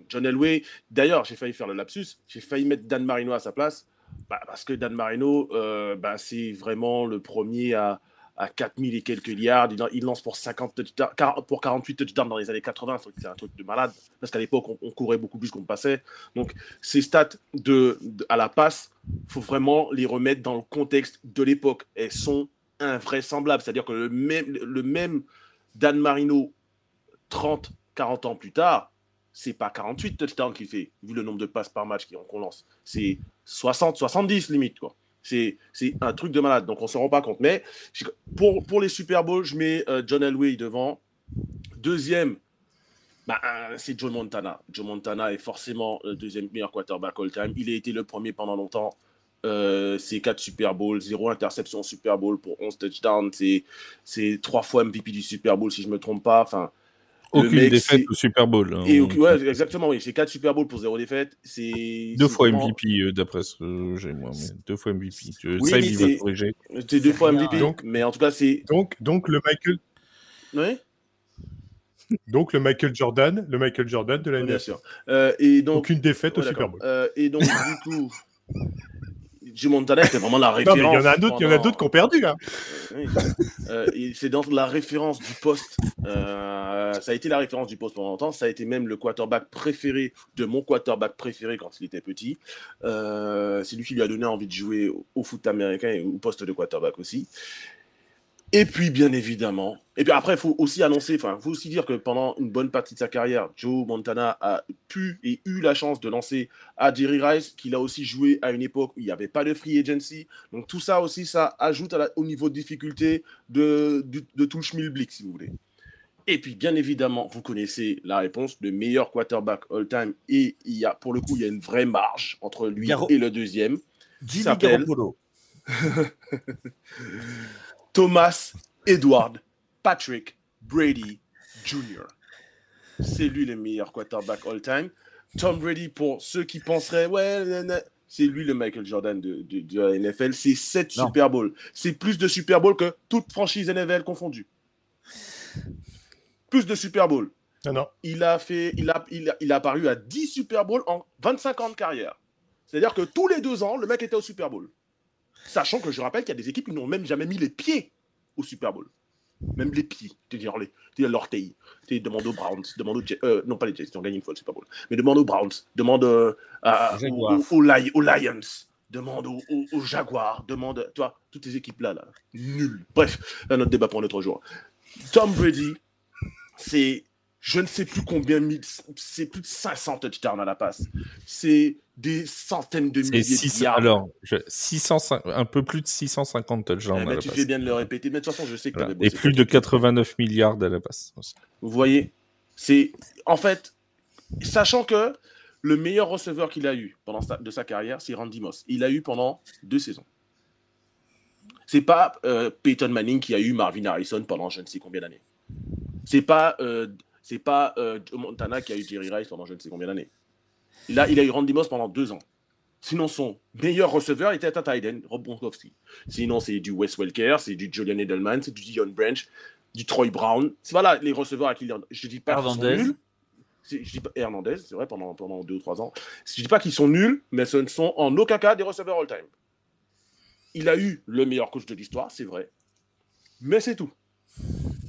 John Elway. D'ailleurs, j'ai failli faire le lapsus. J'ai failli mettre Dan Marino à sa place. Parce que Dan Marino, c'est vraiment le premier à 4000 et quelques yards. Il lance pour 48 touchdowns dans les années 80. C'est un truc de malade. Parce qu'à l'époque, on courait beaucoup plus qu'on passait. Donc, ces stats à la passe, il faut vraiment les remettre dans le contexte de l'époque. Elles sont invraisemblables. C'est-à-dire que le même Dan Marino 30, 40 ans plus tard, c'est pas 48 touchdowns qu'il fait, vu le nombre de passes par match qu'on lance. C'est 60, 70 limite, quoi. C'est un truc de malade, donc on se rend pas compte. Mais pour les Super Bowls, je mets John Elway devant. Deuxième, c'est Joe Montana. Joe Montana est forcément le deuxième meilleur quarterback all-time. Il a été le premier pendant longtemps. C'est 4 Super Bowl, 0 interception Super Bowl pour 11 touchdowns. C'est 3 fois MVP du Super Bowl, si je me trompe pas. Enfin, aucune défaite au Super Bowl. Hein. Ouais, exactement, oui. C'est 4 Super Bowls pour 0 défaite. C'est 2 fois vraiment... MVP, d'après ce que j'ai, moi. Mais 2 fois MVP. Oui, ça, il va corriger. C'est 2 fois MVP, mais en tout cas, c'est... Donc le Michael... Oui. Donc le Michael Jordan de la NFL. Bien sûr. Et donc... Aucune défaite au Super Bowl. Et donc, du coup... Joe Montana, c'était vraiment la référence. Non, mais il y en a d'autres qui ont perdu, là. C'est dans la référence du poste. Ça a été la référence du poste pendant longtemps. Ça a été même le quarterback préféré de mon quarterback préféré quand il était petit. C'est lui qui lui a donné envie de jouer au foot américain et au poste de quarterback aussi. Et puis, bien évidemment, et puis après, il faut aussi annoncer, il faut aussi dire que pendant une bonne partie de sa carrière, Joe Montana a pu et eu la chance de lancer à Jerry Rice, qu'il a aussi joué à une époque où il n'y avait pas de free agency. Donc tout ça aussi, ça ajoute au niveau de difficulté de tout le schmilblick, si vous voulez. Et puis, bien évidemment, vous connaissez la réponse, le meilleur quarterback all-time. Et pour le coup, il y a une vraie marge entre lui et le deuxième. Jimmy Garoppolo. Thomas Edward Patrick Brady Jr. C'est lui le meilleur quarterback all-time. Tom Brady, pour ceux qui penseraient, c'est lui le Michael Jordan de la NFL. C'est 7 Super Bowls. C'est plus de Super Bowls que toute franchise NFL confondue. Plus de Super Bowls. Non. Il a apparu à 10 Super Bowls en 25 ans de carrière. C'est-à-dire que tous les 2 ans, le mec était au Super Bowl. Sachant que je rappelle qu'il y a des équipes qui n'ont même jamais mis les pieds au Super Bowl. Même les pieds, c'est-à-dire l'orteil. Demande aux Browns, demande aux non pas les Jets, ils ont gagné une fois le Super Bowl. Mais demande aux Browns, demande aux Lions, demande aux Jaguars, demande, toi, toutes ces équipes-là, nul. Bref, un autre débat pour un autre jour. Tom Brady, c'est... Je ne sais plus combien, c'est plus de 500 touchdowns à la passe. C'est des centaines de milliers de yards. Alors, 650, un peu plus de 650 touchdowns à la passe. Tu fais bien de le répéter, mais de toute façon, je sais que tu avais bossé. Et plus de 89 milliards à la passe aussi. Vous voyez, c'est en fait, sachant que le meilleur receveur qu'il a eu de sa carrière, c'est Randy Moss. Il a eu pendant 2 saisons. C'est pas Peyton Manning qui a eu Marvin Harrison pendant je ne sais combien d'années. C'est pas Joe Montana qui a eu Jerry Rice pendant je ne sais combien d'années. Il a eu Randy Moss pendant 2 ans. Sinon, son meilleur receveur était un tight end, Rob Gronkowski. Sinon, c'est du Wes Welker, c'est du Julian Edelman, c'est du Dion Branch, du Troy Brown. C'est voilà les receveurs à qui je dis pas qu'ils sont nuls. Je dis pas Hernandez, c'est vrai, pendant 2 ou 3 ans. Je dis pas qu'ils sont nuls, mais ce ne sont en aucun cas des receveurs all-time. Il a eu le meilleur coach de l'histoire, c'est vrai. Mais c'est tout.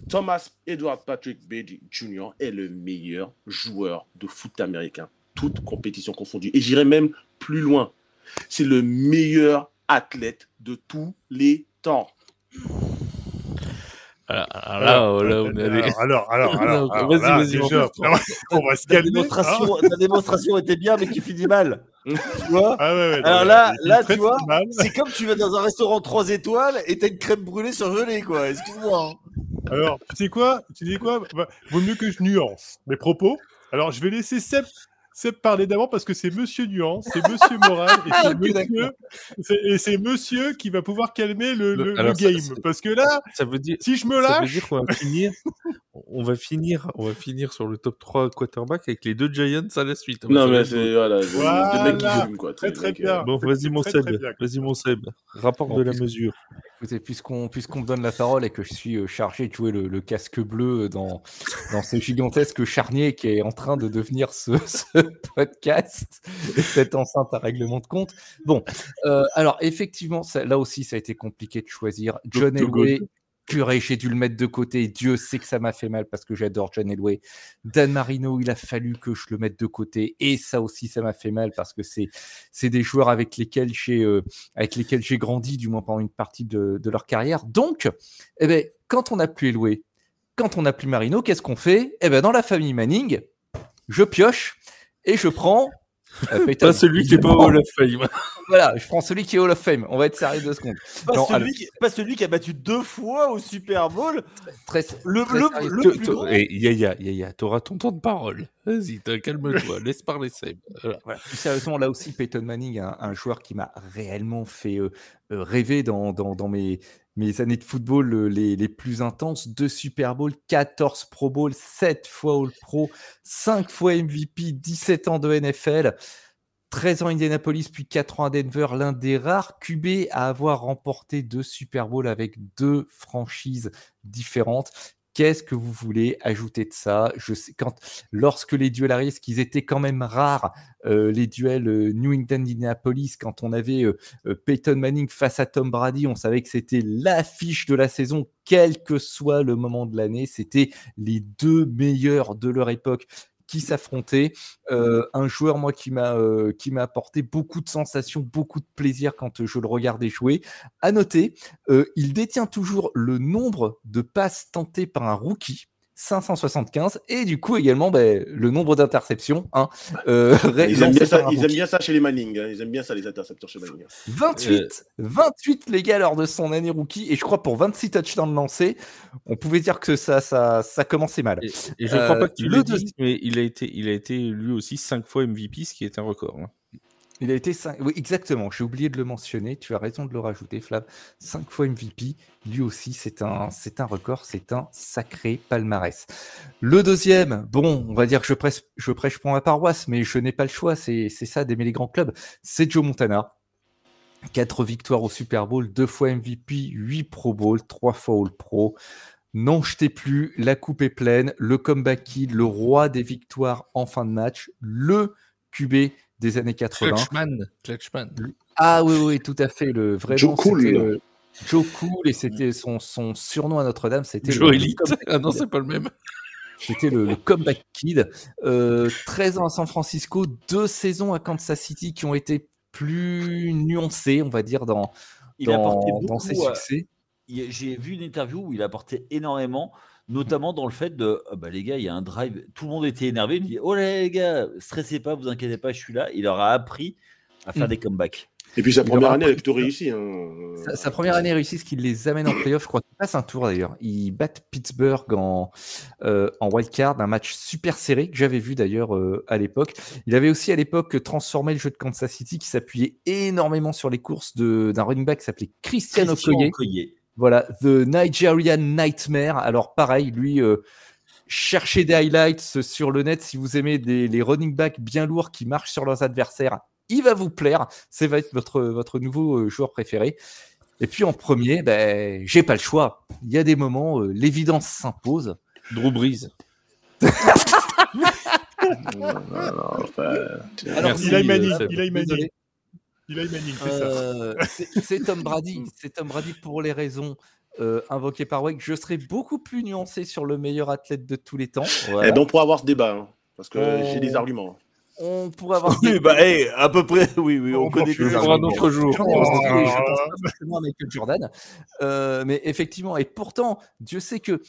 Thomas Edward Patrick Brady Jr. est le meilleur joueur de foot américain, toute compétition confondue. Et j'irai même plus loin. C'est le meilleur athlète de tous les temps. Alors là, on est allé. Alors, Vas-y, là, vas-y, déjà, on va se calmer. Ta démonstration était bien, mais tu finis mal. Tu vois? Ah ouais, Alors non, là, il est très, tu vois, très mal. c'est comme tu vas dans un restaurant 3 étoiles et t'as une crème brûlée surgelée, quoi. Excuse-moi. Hein. Alors, tu sais quoi? Vaut mieux que je nuance mes propos. Alors, je vais laisser Seb parler d'avant parce que c'est Monsieur Nuance, c'est Monsieur Moral et c'est Monsieur qui va pouvoir calmer le Alors, game. Parce que là, ça veut dire, si je me ça veut lâche, dire qu'on va finir sur le top 3 quarterback avec les 2 Giants à la suite. Non, Ça va mais être c'est beau. le mec qui Voilà. fume, quoi. Très, Le très mec, bien. Bon, vas-y, mon Très, Seb. très bien. Vas-y, mon Seb. Rapport Bon, de la mesure. Écoutez, puisqu'on me donne la parole et que je suis chargé de jouer le casque bleu dans ce gigantesque charnier qui est en train de devenir ce podcast et cette enceinte à règlement de compte. Bon, alors effectivement, là aussi, ça a été compliqué de choisir. John Elway, purée, j'ai dû le mettre de côté. Dieu sait que ça m'a fait mal parce que j'adore John Elway. Dan Marino, il a fallu que je le mette de côté. Et ça aussi, ça m'a fait mal parce que c'est des joueurs avec lesquels j'ai grandi, du moins pendant une partie de leur carrière. Donc, eh ben, quand on n'a plus Elway, quand on n'a plus Marino, qu'est-ce qu'on fait? Eh ben, dans la famille Manning, je pioche et je prends Pas celui qui est pas au Hall of Fame. Voilà, je prends celui qui est Hall of Fame. On va être sérieux 2 secondes. Pas celui qui a battu 2 fois au Super Bowl. Le plus grand. Yaya, t'auras ton temps de parole. Vas-y, calme-toi, laisse parler Seb. Voilà. Plus sérieusement, là aussi, Peyton Manning, un joueur qui m'a réellement fait rêver dans mes années de football les plus intenses. 2 Super Bowl, 14 Pro Bowl, 7 fois All Pro, 5 fois MVP, 17 ans de NFL. 13 ans à Indianapolis, puis 4 ans à Denver, l'un des rares QB à avoir remporté 2 Super Bowls avec 2 franchises différentes. Qu'est-ce que vous voulez ajouter de ça? Je sais, lorsque les duels arrivent, qu'ils étaient quand même rares, les duels New England-Indianapolis, quand on avait Peyton Manning face à Tom Brady, on savait que c'était l'affiche de la saison, quel que soit le moment de l'année. C'était les 2 meilleurs de leur époque qui s'affrontaient. Un joueur, moi, qui m'a apporté beaucoup de sensations, beaucoup de plaisir quand je le regardais jouer. À noter, il détient toujours le nombre de passes tentées par un rookie, 575, et du coup également le nombre d'interceptions. Hein, ils aiment bien ça chez les Manning. Hein. Ils aiment bien ça, les intercepteurs chez Manning. 28 les gars lors de son année rookie, et je crois pour 26 touchdowns lancés, on pouvait dire que ça commençait mal. Et je ne crois pas que tu le dises, mais il a été lui aussi 5 fois MVP, ce qui est un record. Hein. Il a été 5... Oui, exactement. J'ai oublié de le mentionner. Tu as raison de le rajouter, Flav. 5 fois MVP. Lui aussi, c'est un record. C'est un sacré palmarès. Le deuxième, bon, on va dire que je prêche pour ma paroisse, mais je n'ai pas le choix. C'est ça d'aimer les grands clubs. C'est Joe Montana. 4 victoires au Super Bowl, 2 fois MVP, 8 Pro Bowl, 3 fois All Pro. N'en jetez plus. La coupe est pleine. Le comeback kid, le roi des victoires en fin de match. Le QB des années 80. Clutchman. Ah oui, tout à fait. Vraiment, Joe Cool. Joe Cool, et c'était son surnom à Notre-Dame. C'était Joe Elite. Ah non, c'est pas le même. C'était le comeback kid. 13 ans à San Francisco, 2 saisons à Kansas City qui ont été plus nuancées, on va dire, dans ses succès. J'ai vu une interview où il apportait énormément, notamment dans le fait de les gars, il y a un drive, tout le monde était énervé, il dit oh là les gars, stressez pas, vous inquiétez pas, je suis là. Il leur a appris à faire des comebacks. Et puis sa première année, elle est plutôt réussie. Hein. Sa première année réussie, ce qui les amène en playoff. Je crois qu'ils passent un tour d'ailleurs. Ils battent Pittsburgh en wildcard, un match super serré que j'avais vu d'ailleurs à l'époque. Il avait aussi à l'époque transformé le jeu de Kansas City qui s'appuyait énormément sur les courses d'un running back qui s'appelait Christian Okoye. Voilà, The Nigerian Nightmare. Alors pareil, lui, cherchez des highlights sur le net si vous aimez les running backs bien lourds qui marchent sur leurs adversaires. Il va vous plaire, ça va être votre nouveau joueur préféré. Et puis en premier, j'ai pas le choix. Il y a des moments, l'évidence s'impose. Drew Brees. Alors, Eli Manning. C'est Tom Brady. C'est Tom Brady pour les raisons invoquées par Wake. Je serai beaucoup plus nuancé sur le meilleur athlète de tous les temps. Voilà. Et donc, on pourra avoir ce débat, hein, parce que j'ai des arguments. on pourrait avoir. Oui, à peu près, oui, on connaît pour des un autre jour. Je pense pas forcément à Michael Jordan, mais effectivement, et pourtant, Dieu sait que,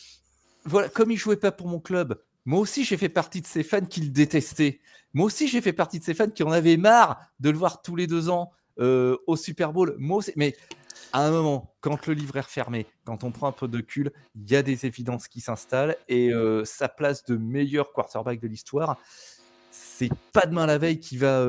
voilà, comme il jouait pas pour mon club, moi aussi j'ai fait partie de ces fans qui le détestaient. Moi aussi j'ai fait partie de ces fans qui en avaient marre de le voir tous les 2 ans au Super Bowl. Moi aussi, mais à un moment, quand le livre est refermé, quand on prend un peu de recul, il y a des évidences qui s'installent et sa place de meilleur quarterback de l'histoire, c'est pas demain la veille qui va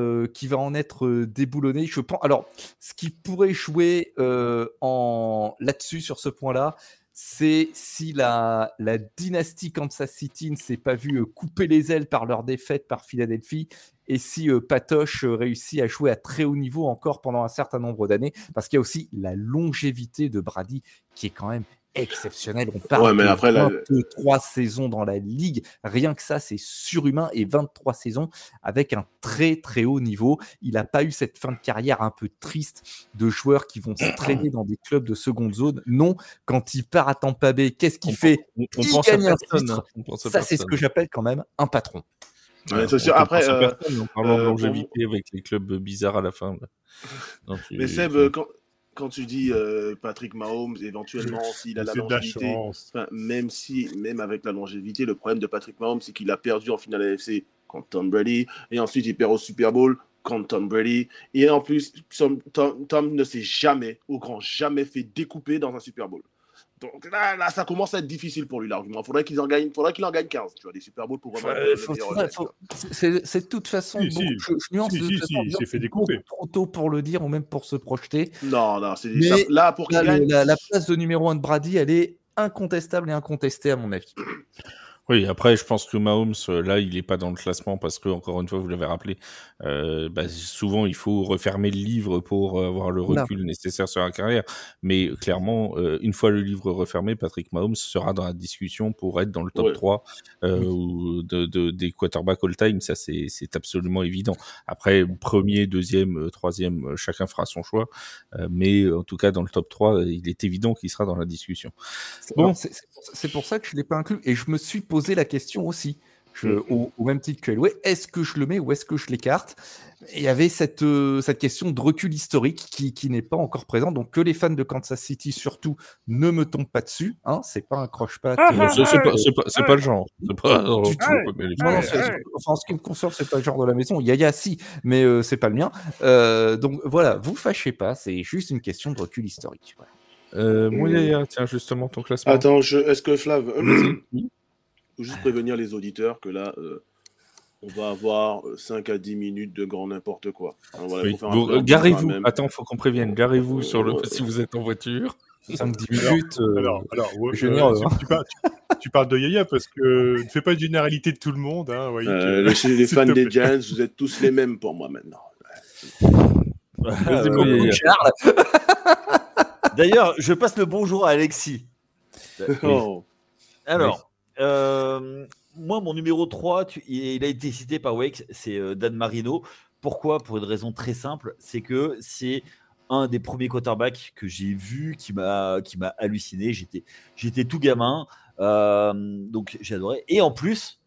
en être déboulonné. Je pense. Alors, ce qui pourrait jouer là-dessus, sur ce point-là, c'est si la dynastie Kansas City ne s'est pas vue couper les ailes par leur défaite par Philadelphie, et si Patoche réussit à jouer à très haut niveau encore pendant un certain nombre d'années, parce qu'il y a aussi la longévité de Brady qui est quand même exceptionnelle. On parle de 23 saisons dans la ligue, rien que ça c'est surhumain, et 23 saisons avec un très très haut niveau. Il n'a pas eu cette fin de carrière un peu triste de joueurs qui vont se traîner dans des clubs de seconde zone. Non, quand il part à Tampa Bay, qu'est-ce qu'il fait? On pense à personne. Ça c'est ce que j'appelle quand même un patron. Ouais, c'est sûr. Après, en parlant de longévité avec les clubs bizarres à la fin. Non, mais Seb, quand tu dis Patrick Mahomes, éventuellement, s'il a la longévité, même avec la longévité, le problème de Patrick Mahomes, c'est qu'il a perdu en finale AFC contre Tom Brady, et ensuite il perd au Super Bowl contre Tom Brady, et en plus, Tom ne s'est jamais fait découper dans un Super Bowl. Donc là, ça commence à être difficile pour lui, l'argument. Faudrait qu'il en gagne 15, tu vois, des Super Bowls pour vraiment c'est de toute façon, il s'est fait découper. Trop tôt pour le dire, ou même pour se projeter. Non, là, pour qu'il gagne... La place de numéro 1 de Brady, elle est incontestable et incontestée, à mon avis. Oui, après, je pense que Mahomes, là, il n'est pas dans le classement parce que, encore une fois, vous l'avez rappelé, souvent, il faut refermer le livre pour avoir le recul nécessaire sur la carrière. Mais clairement, une fois le livre refermé, Patrick Mahomes sera dans la discussion pour être dans le top 3 ou des quarterbacks all-time. Ça, c'est absolument évident. Après, premier, deuxième, troisième, chacun fera son choix. Mais en tout cas, dans le top 3, il est évident qu'il sera dans la discussion. Bon, c'est pour ça que je ne l'ai pas inclus. Et je me suis posé la question aussi, au même titre que Elway, est-ce que je le mets ou est-ce que je l'écarte? Il y avait cette question de recul historique qui n'est pas encore présente. Donc, que les fans de Kansas City, surtout, ne me tombent pas dessus. Hein, c'est pas un croche-patte. C'est pas le genre. C'est pas du tout. En ce qui me concerne, c'est pas le genre de la maison. Yaya, si, mais c'est pas le mien. Donc, voilà, vous fâchez pas. C'est juste une question de recul historique. Voilà. Mon Yaya, tiens, justement, ton classement. Attends, est-ce que Flav, faut juste prévenir les auditeurs que là, on va avoir 5 à 10 minutes de grand n'importe quoi. Alors, voilà, garez-vous. Attends, faut qu'on prévienne. Garez-vous si vous êtes en voiture. 5-10 minutes. Tu parles de Yaya parce que ne fais pas une généralité de tout le monde. Hein, les fans des Giants, vous êtes tous les mêmes pour moi maintenant. Charles. D'ailleurs, je passe le bonjour à Alexis. Alors, moi, mon numéro 3, il a été cité par Wake, c'est Dan Marino. Pourquoi? Pour une raison très simple, c'est que c'est un des premiers quarterbacks que j'ai vu qui m'a halluciné. J'étais tout gamin, donc j'ai adoré. Et en plus,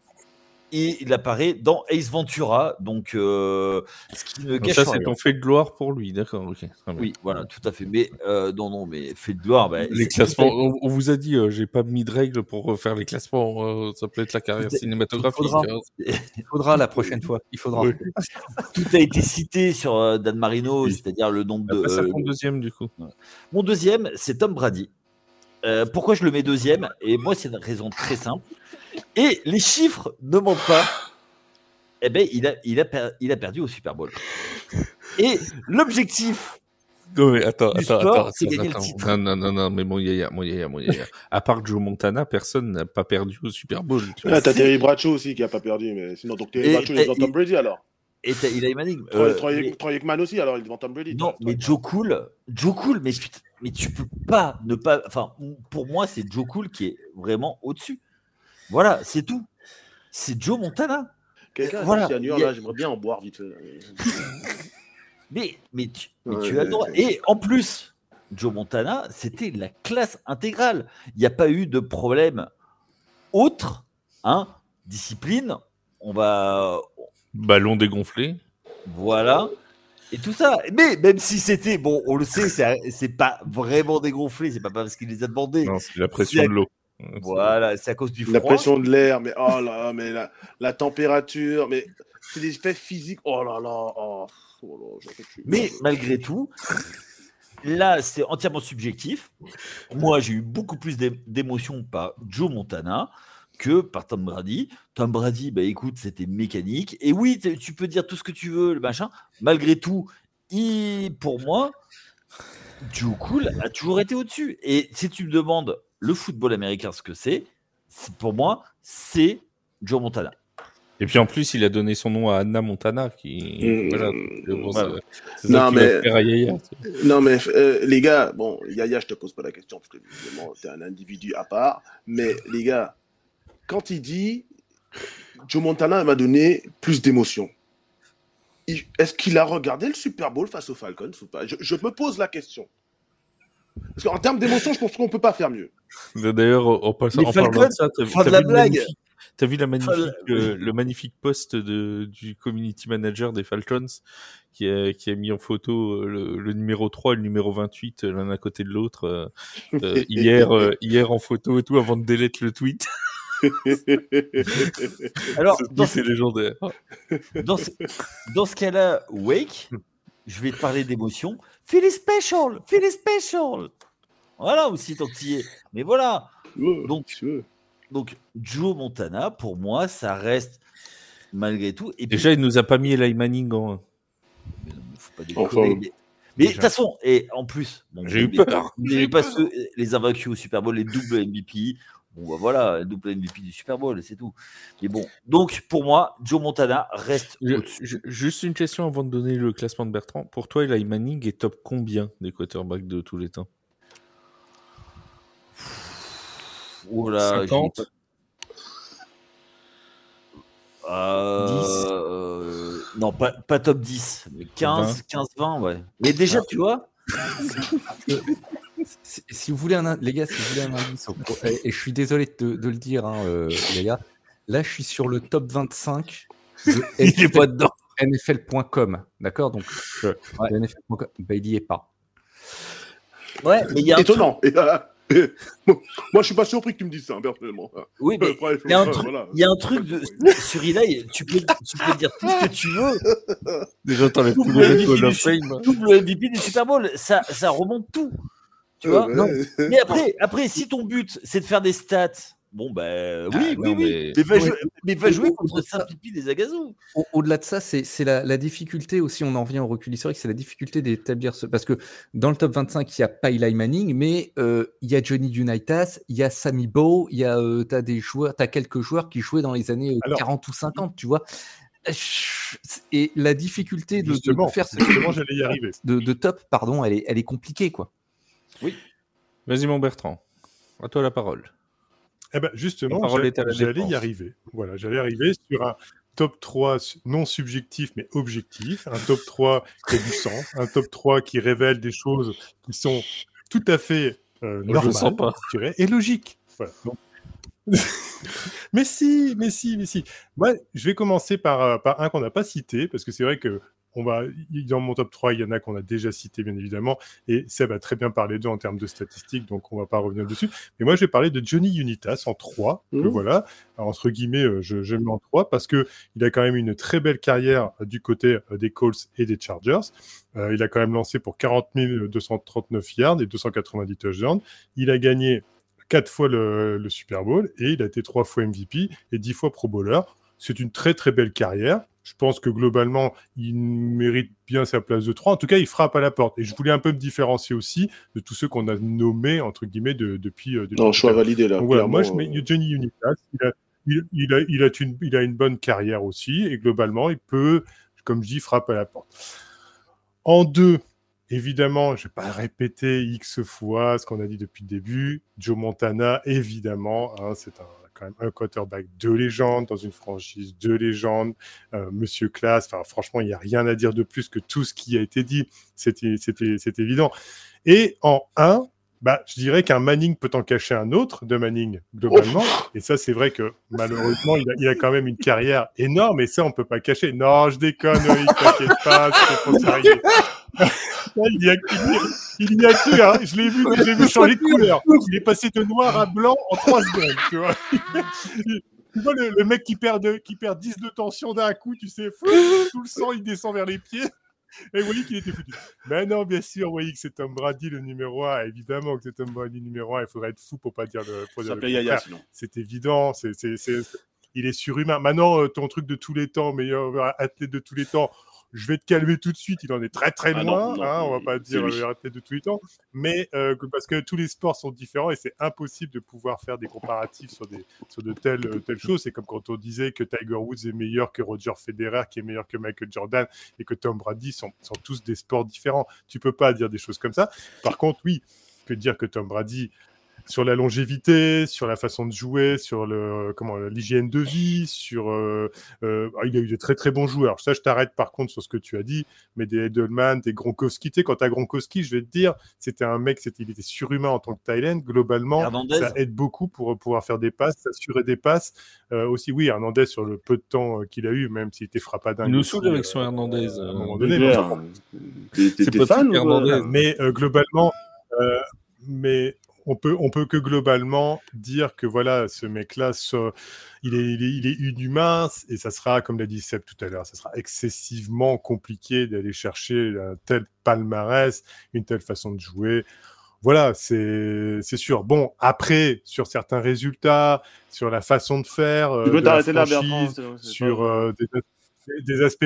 il apparaît dans Ace Ventura, donc ce qui ne cache ça, rien. c'est ton fait de gloire pour lui, d'accord, ok. Oui, voilà, tout à fait. Mais non, mais fait de gloire. Les classements, on vous a dit, j'ai pas mis de règles pour faire les classements. Ça peut être la carrière cinématographique. Il faudra la prochaine fois. Il faudra. Oui. Tout a été cité sur Dan Marino, c'est-à-dire le nombre de. C'est ton deuxième, du coup. Mon deuxième, c'est Tom Brady. Pourquoi je le mets deuxième? Et moi, c'est une raison très simple. Et les chiffres ne mentent pas. Eh ben, il a perdu au Super Bowl. Et l'objectif. Non, mais attends. C'est gagner le titre. Non, mais mon yaya. À part Joe Montana, personne n'a pas perdu au Super Bowl. T'as Terry Bradshaw aussi qui a pas perdu, mais sinon, donc Terry Bradshaw est devant Tom Brady alors. Et t'as Eli Manning. Troy Aikman aussi, alors il est devant Tom Brady. Non, mais Joe Cool, mais tu peux pas ne pas. Enfin, pour moi, c'est Joe Cool qui est vraiment au-dessus. Voilà, c'est tout. C'est Joe Montana. Quelqu'un a dit là, j'aimerais bien en boire vite fait. mais tu as le droit. Et en plus, Joe Montana, c'était la classe intégrale. Il n'y a pas eu de problème autre. Discipline, on va Ballon dégonflé. Voilà. Et tout ça. Mais même si c'était, bon, on le sait, c'est pas vraiment dégonflé, c'est pas parce qu'il les a demandé. Non, c'est la pression de l'eau. Voilà, c'est à cause du froid. La pression de l'air, mais oh là, mais la température, mais c'est des effets physiques. Oh là là, oh là, j'en peux plus. Mais malgré tout, là, c'est entièrement subjectif. Moi, j'ai eu beaucoup plus d'émotions par Joe Montana que par Tom Brady. Tom Brady, bah écoute, c'était mécanique. Et oui, tu peux dire tout ce que tu veux, le machin. Malgré tout, pour moi, Joe Cool a toujours été au-dessus. Et si tu me demandes le football américain, ce que pour moi, c'est Joe Montana. Et puis en plus, il a donné son nom à Anna Montana, qui voilà. C'est ça Non, qui mais va faire à Yaya. non, mais les gars, bon, Yaya, je te pose pas la question parce que évidemment, t'es un individu à part. Mais les gars, quand il dit Joe Montana m'a donné plus d'émotion, est-ce qu'il a regardé le Super Bowl face aux Falcons ou pas? Je me pose la question. Parce qu'en termes d'émotion, je pense qu'on peut pas faire mieux. D'ailleurs, en parlant Falcons, de ça, fin de la blague. T'as vu le magnifique post du community manager des Falcons qui a mis en photo le numéro 3 et le numéro 28 l'un à côté de l'autre hier en photo et tout avant de delete le tweet. Alors, c'est légendaire. Dans ce cas-là, Wake, je vais te parler d'émotion. Philly Special. Voilà aussi tant que tu y es. Mais voilà. Donc, Joe Montana, pour moi, ça reste malgré tout. Et déjà, il nous a pas mis Eli Manning en. Faut pas déconner. Mais de toute façon, et en plus, bon, j'ai eu peur. Les invaincus au Super Bowl, les doubles MVP. Bon, bah voilà, le double MVP du Super Bowl, c'est tout. Mais bon, donc pour moi, Joe Montana reste au-dessus. Juste une question avant de donner le classement de Bertrand. Pour toi, Eli Manning est top combien des quarterbacks de tous les temps? Oh là, 50 10 non, pas top 10, mais 15, 20, ouais. Mais déjà, tu vois. Si vous voulez les gars, si vous voulez un indice, et je suis désolé de le dire, les gars, là, je suis sur le top 25 de il est pas dedans. NFL.com, d'accord? Donc, NFL.com, bah, il n'y est pas. Ouais, mais il y a étonnant. Moi, je suis pas surpris que tu me dises ça, personnellement. Oui, mais il y a un truc sur Eli, tu peux dire tout ce que tu veux. Déjà, t'enlèves tout le double MVP du Super Bowl, ça remonte tout. Tu vois? Non. Mais après, si ton but, c'est de faire des stats, bon, ben oui. Mais va jouer contre Saint-Pipi des Agazous. Au-delà de ça, c'est la difficulté aussi, on en vient au recul historique, c'est la difficulté d'établir parce que dans le top 25, il n'y a pas Eli Manning, mais il y a Johnny Unitas, il y a Sammy Bow, il y a t'as quelques joueurs qui jouaient dans les années 40 ou 50, tu vois. Et la difficulté de faire j'allais y arriver. De top, pardon, elle est compliquée, quoi. Oui. Vas-y, mon Bertrand. À toi la parole. Eh ben justement, j'allais y arriver. Voilà, j'allais arriver sur un top 3 non subjectif mais objectif, un top 3 qui a du sens, un top 3 qui révèle des choses qui sont tout à fait normales, je dirais, et logiques. Voilà. Donc... mais si. Moi, je vais commencer par un qu'on n'a pas cité, parce que c'est vrai que dans mon top 3, il y en a qu'on a déjà cité, bien évidemment, et Seb a très bien parlé d'eux en termes de statistiques, donc on ne va pas revenir dessus. Mais moi, je vais parler de Johnny Unitas en 3, que voilà, entre guillemets, je mets en 3, parce qu'il a quand même une très belle carrière du côté des Colts et des Chargers. Il a quand même lancé pour 40 239 yards et 290 touchdowns. Il a gagné 4 fois le Super Bowl, et il a été 3 fois MVP et 10 fois Pro Bowler. C'est une très très belle carrière. Je pense que globalement, il mérite bien sa place de 3. En tout cas, il frappe à la porte. Et je voulais un peu me différencier aussi de tous ceux qu'on a nommés, entre guillemets, depuis... non, je suis validé là. Donc, voilà, moi, je mets Johnny Unitas. Il a une bonne carrière aussi. Et globalement, il peut, comme je dis, frapper à la porte. En 2, évidemment, je ne vais pas répéter X fois ce qu'on a dit depuis le début. Joe Montana, évidemment, c'est quand même un quarterback de légende dans une franchise de légende, Monsieur Classe. Enfin, franchement, il n'y a rien à dire de plus que tout ce qui a été dit. C'est évident. Et en 1, Bah, je dirais qu'un Manning peut en cacher un autre de Manning, globalement. Et ça, c'est vrai que malheureusement, il a quand même une carrière énorme et ça, on peut pas cacher. Non, je déconne, oui, t'inquiète pas, c'était pour s'arriver. Il y a que, hein. Je l'ai vu changer de couleur. Il est passé de noir à blanc en 3 secondes, tu vois. Tu vois le mec qui perd 10 de tension d'un coup, tu sais, tout le sang, il descend vers les pieds. Et vous voyez qu'il était foutu. Mais non, bien sûr, vous voyez que c'est Tom Brady le numéro 1. Évidemment que c'est Tom Brady le numéro 1. Il faudrait être fou pour pas dire le contraire. C'est évident. Il est surhumain. Maintenant, ton truc de tous les temps, meilleur athlète de tous les temps, je vais te calmer tout de suite. Il en est très très loin. On va pas dire meilleur athlète de tous les temps. Mais parce que tous les sports sont différents et c'est impossible de pouvoir faire des comparatifs sur de telles choses. C'est comme quand on disait que Tiger Woods est meilleur que Roger Federer, qui est meilleur que Michael Jordan et que Tom Brady sont tous des sports différents. Tu peux pas dire des choses comme ça. Par contre, oui, que dire que Tom Brady, sur la longévité, sur la façon de jouer, sur l'hygiène de vie, il a eu des très très bons joueurs. Ça, je t'arrête par contre sur ce que tu as dit, mais des Edelman, des Gronkowski. Tu sais, quand tu as Gronkowski, je vais te dire, c'était un mec, il était surhumain en tant que tight end. Globalement, Hernandez, ça aide beaucoup pour pouvoir faire des passes, s'assurer des passes. Aussi, oui, Hernandez, sur le peu de temps qu'il a eu, même s'il était frappé Il nous saoule avec son Hernandez. À un moment donné. C'est pas fan Hernandez. Mais globalement, on peut que globalement dire que voilà, ce mec-là, il est inhumain et ça sera, comme l'a dit Seb tout à l'heure, ça sera excessivement compliqué d'aller chercher un tel palmarès, une telle façon de jouer. Voilà, c'est sûr. Bon, après, sur certains résultats, sur la façon de faire, tu peux t'arrêter là, Bertrand, sur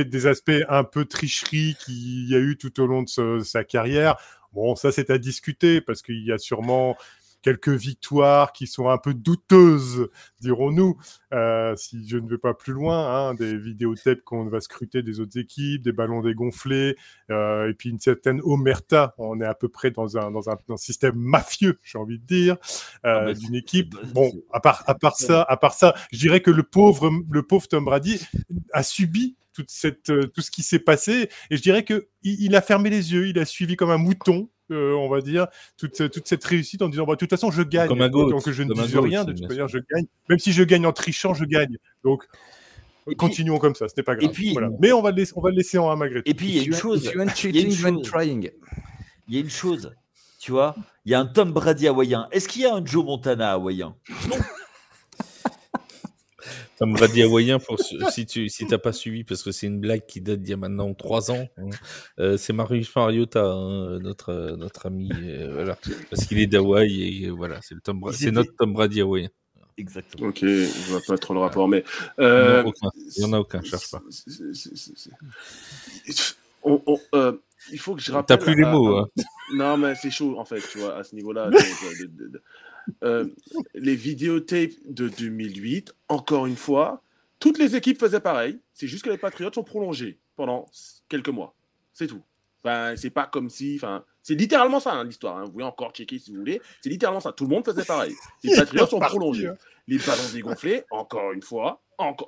des aspects un peu tricherie qu'il y a eu tout au long de sa carrière. Bon, ça, c'est à discuter parce qu'il y a sûrement quelques victoires qui sont un peu douteuses, dirons-nous, si je ne vais pas plus loin, des vidéotapes qu'on va scruter des autres équipes, des ballons dégonflés, et puis une certaine omerta. On est à peu près dans un système mafieux, j'ai envie de dire, d'une équipe. Bon, à part ça, je dirais que le pauvre Tom Brady a subi tout ce qui s'est passé, et je dirais qu'il a fermé les yeux, il a suivi comme un mouton, on va dire, toute cette réussite en disant, de toute façon, je gagne, donc je ne dis rien, de toute manière, je gagne, même si je gagne en trichant, je gagne, donc continuons comme ça, ce n'est pas grave. Puis, voilà. Mais on va le laisser en 1 malgré tout. Et puis, il y a une chose, il y a une chose, tu vois, il y a un Tom Brady hawaïen. Est-ce qu'il y a un Joe Montana hawaïen? Non. Tom Brady hawaïen, si t'as pas suivi, parce que c'est une blague qui date d'il y a maintenant 3 ans. C'est Marius Mariota, notre ami, voilà, parce qu'il est d'Hawaï et voilà, c'est notre Tom Brady hawaïen. Exactement. Ok, je vois pas trop le rapport, mais il y en a aucun, cherche pas. Il faut que je rappelle. T'as plus les mots, hein. Non, mais c'est chaud en fait, tu vois, à ce niveau-là. Les vidéotapes de 2008, encore une fois, toutes les équipes faisaient pareil. C'est juste que les Patriots sont prolongés pendant quelques mois. C'est tout. Enfin, c'est pas comme si. Enfin, c'est littéralement ça, l'histoire. Vous pouvez encore checker si vous voulez. C'est littéralement ça. Tout le monde faisait pareil. Les Patriots sont prolongés. Les ballons dégonflés, encore une fois.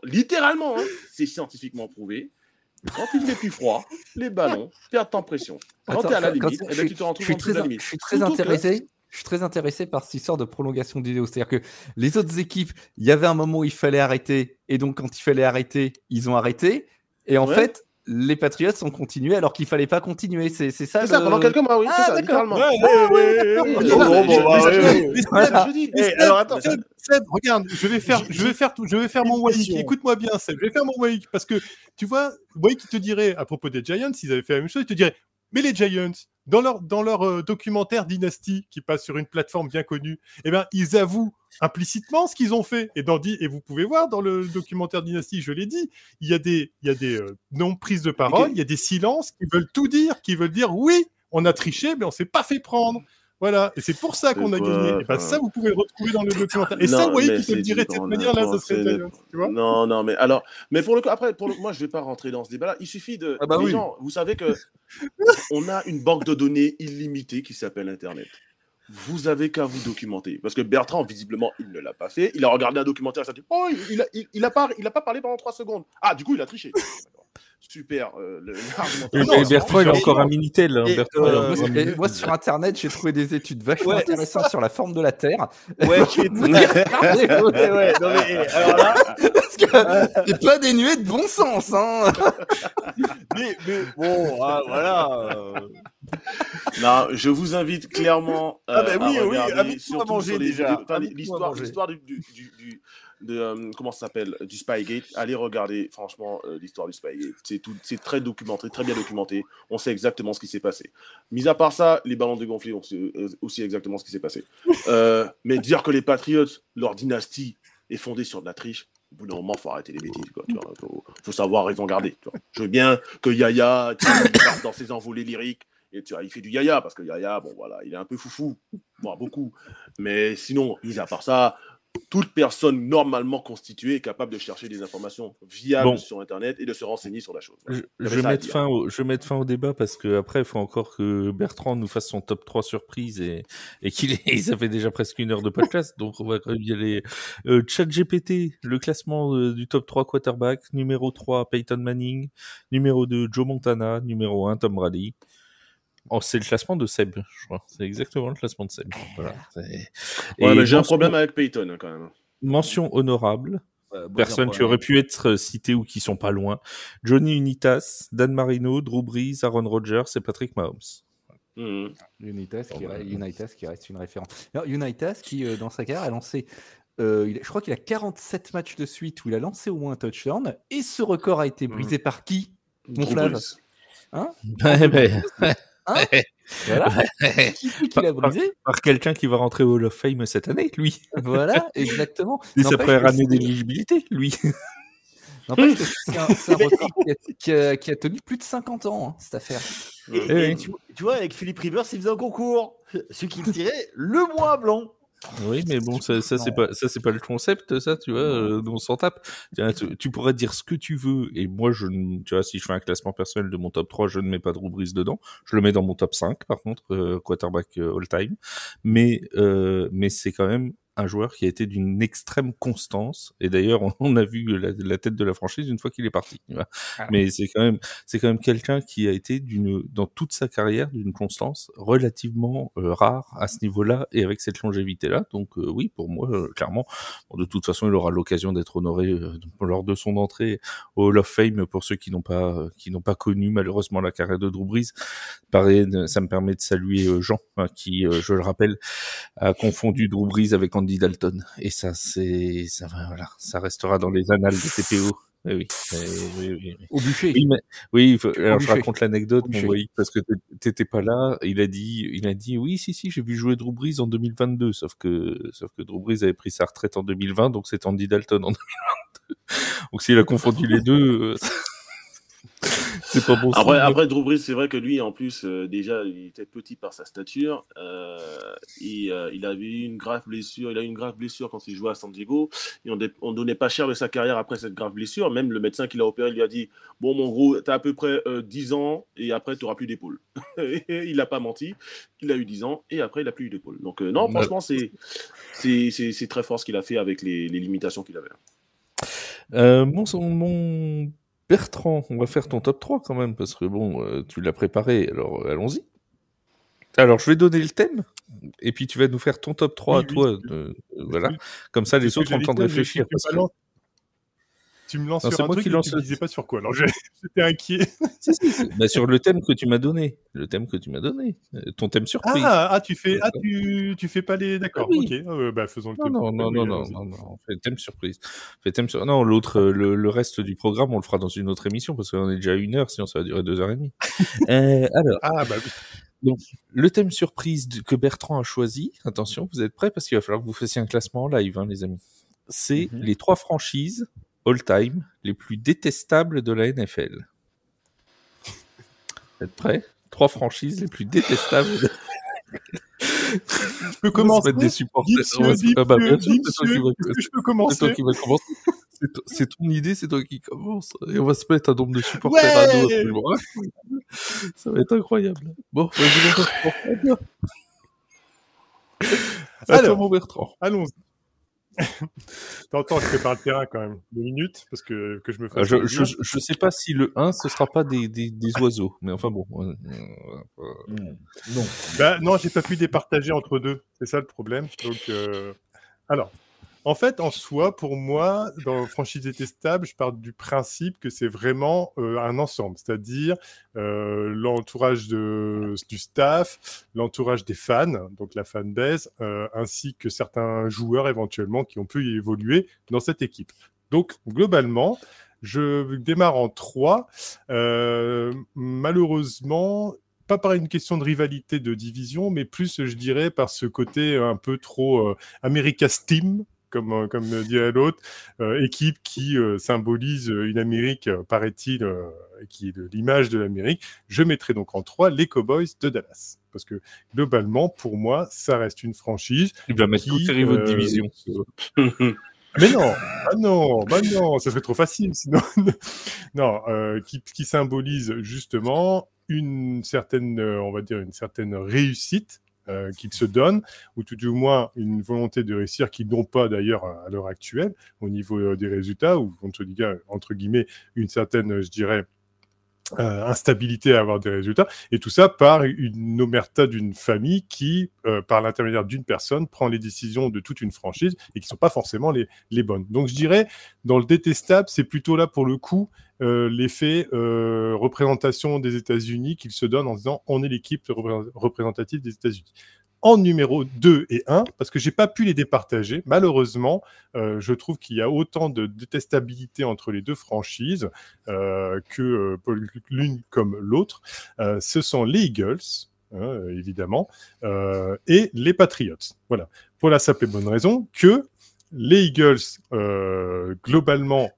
Littéralement, c'est scientifiquement prouvé. Quand il fait plus froid, les ballons perdent en pression. Quand tu es à la limite, tu te retrouves en dessous de la limite. Je suis très intéressé par cette histoire de prolongation de vidéo. C'est-à-dire que les autres équipes, il y avait un moment où il fallait arrêter. Et donc, quand il fallait arrêter, ils ont arrêté. Et en fait, les Patriots ont continué alors qu'il ne fallait pas continuer. C'est ça. C'est ça, pendant quelques mois, oui. C'est ça, littéralement. Alors attends, Seb, regarde, je vais faire mon Wayne. Écoute-moi bien, Seb. Je vais faire mon Wayne parce que tu vois, Wayne qui te dirait à propos des Giants, s'ils avaient fait la même chose, il te dirait, mais les Giants, dans leur documentaire Dynasty qui passe sur une plateforme bien connue, eh ben ils avouent implicitement ce qu'ils ont fait. Et vous pouvez voir dans le documentaire Dynasty, je l'ai dit, il y a des non-prises de parole, il y a des silences qui veulent tout dire, qui veulent dire oui, on a triché, mais on s'est pas fait prendre. Voilà, et c'est pour ça qu'on a gagné. Et ben ça, vous pouvez le retrouver dans le documentaire. Et ça, vous voyez, qui te le dirait de cette manière-là, ça serait Giants, tu vois. Non, mais alors, pour le coup, après, moi, je vais pas rentrer dans ce débat-là. Il suffit de. Les gens, vous savez que on a une banque de données illimitée qui s'appelle Internet. Vous avez qu'à vous documenter. Parce que Bertrand, visiblement, il ne l'a pas fait. Il a regardé un documentaire et s'est dit, oh, il a pas parlé pendant 3 secondes. Ah, du coup, il a triché. super. Mais Bertrand, il a encore un Minitel. Hein, Moi, sur Internet, j'ai trouvé des études vachement intéressantes sur la forme de la Terre. Ouais, non mais alors là, parce que c'est pas dénué de bon sens, hein. mais bon, voilà. Non, je vous invite clairement à regarder surtout manger déjà. L'histoire comment ça s'appelle, du Spygate. Allez regarder, franchement, l'histoire du Spygate. C'est très documenté, très bien documenté. On sait exactement ce qui s'est passé. Mis à part ça, les ballons dégonflés, on sait aussi exactement ce qui s'est passé. Mais dire que les Patriots, leur dynastie est fondée sur de la triche, au bout d'un moment, il faut arrêter les bêtises. Faut savoir raison garder. Tu vois. Je veux bien que Yaya parte dans ses envolées lyriques. Et tu vois, il fait du Yaya, parce que Yaya, bon voilà, il est un peu foufou, moi beaucoup. Mais sinon, mis à part ça, toute personne normalement constituée est capable de chercher des informations viables sur Internet et de se renseigner sur la chose. Voilà. Je vais mettre fin au débat parce qu'après, il faut encore que Bertrand nous fasse son top 3 surprise et ça fait déjà presque 1 heure de podcast, donc on va quand même y aller. ChatGPT, le classement du top 3 quarterback, numéro 3, Peyton Manning, numéro 2, Joe Montana, numéro 1, Tom Brady. Oh, c'est le classement de Seb, je crois. C'est exactement le classement de Seb. Voilà. Mais j'ai un problème avec Peyton, quand même. Mention honorable. Personnes qui auraient pu être citées ou qui sont pas loin. Johnny Unitas, Dan Marino, Drew Brees, Aaron Rodgers et Patrick Mahomes. Unitas qui reste une référence. Alors, Unitas qui, dans sa carrière, a lancé... je crois qu'il a 47 matchs de suite où il a lancé au moins un touchdown. Et ce record a été brisé par qui, mon Flav? Hein? Voilà. Qui l'a brisé? Par quelqu'un qui va rentrer au Hall of Fame cette année, lui. Voilà, exactement. C'est sa première année d'éligibilité, lui. N'empêche que c'est un record qui a tenu plus de 50 ans, cette affaire. Tu vois, avec Philippe Rivers, il faisait un concours. Celui qui tirait le moins blanc. Oui, mais bon, ça c'est pas le concept, ça, tu vois, on s'en tape. Tu pourrais dire ce que tu veux, et moi, tu vois, si je fais un classement personnel de mon top 3, je ne mets pas Drew Brees dedans. Je le mets dans mon top 5, par contre, quarterback all-time. Mais c'est quand même un joueur qui a été d'une extrême constance. Et d'ailleurs, on a vu la tête de la franchise une fois qu'il est parti. Mais c'est quand même quelqu'un qui a été dans toute sa carrière d'une constance relativement rare à ce niveau-là et avec cette longévité-là. Donc oui, pour moi, clairement, de toute façon, il aura l'occasion d'être honoré lors de son entrée au Hall of Fame pour ceux qui n'ont pas connu malheureusement la carrière de Drew Brees. Pareil, ça me permet de saluer Jean, qui, je le rappelle, a confondu Drew Brees avec Andy Dalton, et ça restera dans les annales de TPO. Oui. Au bûcher. Alors je raconte l'anecdote, parce que t'étais pas là. Il a dit oui, si, j'ai vu jouer Drew Brees en 2022, sauf que Drew Brees avait pris sa retraite en 2020, donc c'est Andy Dalton en 2022. Donc s'il a confondu les deux. C'est pas bon. Après Drew Brees, c'est vrai que lui, en plus, déjà, il était petit par sa stature. Il avait eu une grave blessure. Il a eu une grave blessure quand il jouait à San Diego. Et on donnait pas cher de sa carrière après cette grave blessure. Même le médecin qui l'a opéré lui a dit « Bon, mon gros, t'as à peu près 10 ans et après, t'auras plus d'épaule. » Il n'a pas menti. Il a eu 10 ans et après, il a plus eu d'épaule. Donc, non, franchement, c'est très fort ce qu'il a fait avec les limitations qu'il avait. Mon Bertrand, on va faire ton top 3 quand même, parce que bon, tu l'as préparé, alors allons-y. Alors, je vais donner le thème, et puis tu vas nous faire ton top 3 à toi. Voilà. Comme ça, les autres ont le temps de réfléchir. Tu me lances sur un truc et tu ne disais pas sur quoi. Alors, j'étais inquiet. Bah, sur le thème que tu m'as donné. Ton thème surprise. Tu fais pas les... D'accord, oui. Ok. Faisons le thème. Non. On fait le thème surprise. Non, l'autre, le reste du programme, on le fera dans une autre émission, parce qu'on est déjà à 1 heure, sinon ça va durer 2h30. Alors... oui. Donc, le thème surprise que Bertrand a choisi, attention, vous êtes prêts, parce qu'il va falloir que vous fassiez un classement en live, les amis. C'est les 3 franchises all-time les plus détestables de la NFL. Vous êtes prêts? 3 franchises les plus détestables de... Je peux commencer. Des supporters. Je peux commencer. C'est toi qui vas commencer. C'est ton idée, c'est toi qui commence. Et on va se mettre un nombre de supporters à dos. Ça va être incroyable. Bon, vas-y, Alors, mon Bertrand. Allons-y. T'entends, je prépare le terrain quand même. 2 minutes, parce que je me fasse... Je sais pas si le 1, ce sera pas des oiseaux, mais enfin bon. Non. Bah, non, j'ai pas pu départager entre deux. C'est ça le problème. Donc, alors, en fait, en soi, pour moi, dans franchise détestable, je pars du principe que c'est vraiment un ensemble, c'est-à-dire l'entourage du staff, l'entourage des fans, donc la fanbase, ainsi que certains joueurs éventuellement qui ont pu évoluer dans cette équipe. Donc, globalement, je démarre en 3. Malheureusement, pas par une question de rivalité de division, mais plus, je dirais, par ce côté un peu trop America's Team, comme dirait l'autre, équipe qui symbolise une Amérique, paraît-il, qui est l'image de l'Amérique. Je mettrai donc en 3 les Cowboys de Dallas. Parce que globalement, pour moi, ça reste une franchise. Il va mettre tous ses rivaux de division. Mais non, ça serait trop facile sinon. Non, qui symbolise justement une certaine, on va dire, une certaine réussite qu'ils se donnent, ou tout du moins une volonté de réussir qu'ils n'ont pas d'ailleurs à l'heure actuelle au niveau des résultats, ou entre guillemets une certaine, je dirais, instabilité à avoir des résultats, et tout ça par une omerta d'une famille qui, par l'intermédiaire d'une personne, prend les décisions de toute une franchise et qui ne sont pas forcément les bonnes. Donc je dirais, dans le détestable, c'est plutôt là pour le coup l'effet représentation des États-Unis qu'il se donne en disant on est l'équipe représentative des États-Unis. En numéro 2 et 1, parce que j'ai pas pu les départager, malheureusement, je trouve qu'il y a autant de détestabilité entre les deux franchises que l'une comme l'autre. Ce sont les Eagles, évidemment, et les Patriots. Voilà. Pour la simple et bonne raison que les Eagles, globalement,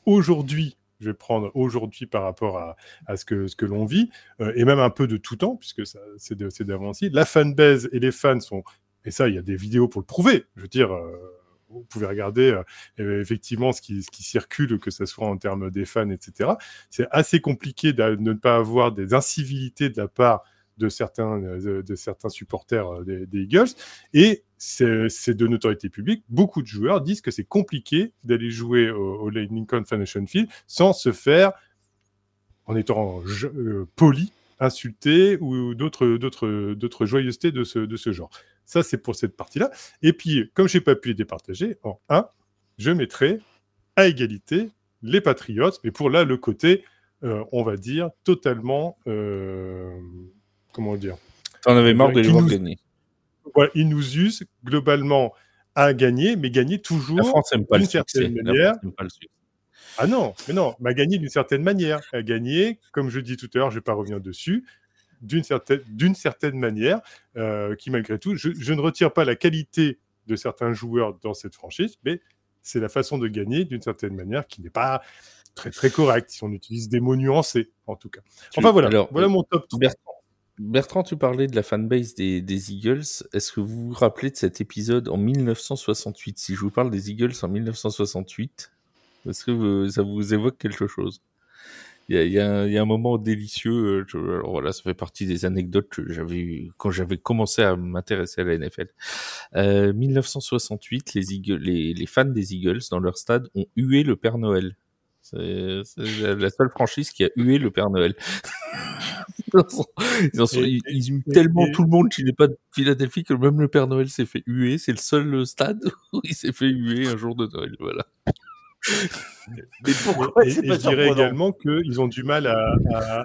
aujourd'hui, je vais prendre aujourd'hui par rapport à ce que l'on vit, et même un peu de tout temps, puisque c'est d'avant-ci. La fanbase et les fans sont... Et ça, il y a des vidéos pour le prouver. Je veux dire, vous pouvez regarder effectivement ce qui circule, que ce soit en termes des fans, etc. C'est assez compliqué de ne pas avoir des incivilités de la part de certains supporters des Eagles. Et c'est de notoriété publique. Beaucoup de joueurs disent que c'est compliqué d'aller jouer au Lincoln Financial Field sans se faire, en étant poli, insulté ou d'autres joyeusetés de ce genre. Ça, c'est pour cette partie-là. Et puis, comme je n'ai pas pu les départager, en 1, je mettrai à égalité les Patriots, mais pour là, le côté, on va dire, totalement... comment dire ? T'en avais marre de les voir gagner. Ouais, ils nous usent globalement à gagner, mais gagner toujours la France n'aime pas d'une certaine manière. Ah non, mais non, mais à gagner d'une certaine manière. À gagner, comme je dis tout à l'heure, je ne vais pas revenir dessus, d'une certaine manière, qui malgré tout, je ne retire pas la qualité de certains joueurs dans cette franchise, mais c'est la façon de gagner d'une certaine manière qui n'est pas très très correcte, si on utilise des mots nuancés, en tout cas. Enfin voilà, voilà mon top 3. Bertrand, tu parlais de la fanbase des Eagles. Est-ce que vous vous rappelez de cet épisode en 1968 ? Si je vous parle des Eagles en 1968, est-ce que ça vous évoque quelque chose ? Il y a un moment délicieux. Alors voilà, ça fait partie des anecdotes que j'avais eues quand j'avais commencé à m'intéresser à la NFL. 1968, les fans des Eagles dans leur stade ont hué le Père Noël. C'est la seule franchise qui a hué le Père Noël. Ils huent tellement tout le monde qui n'est pas de Philadelphie que même le Père Noël s'est fait huer. C'est le seul stade où il s'est fait huer un jour de Noël. Voilà. Mais pourquoi c'est pas je dirais également qu'ils ont du mal à,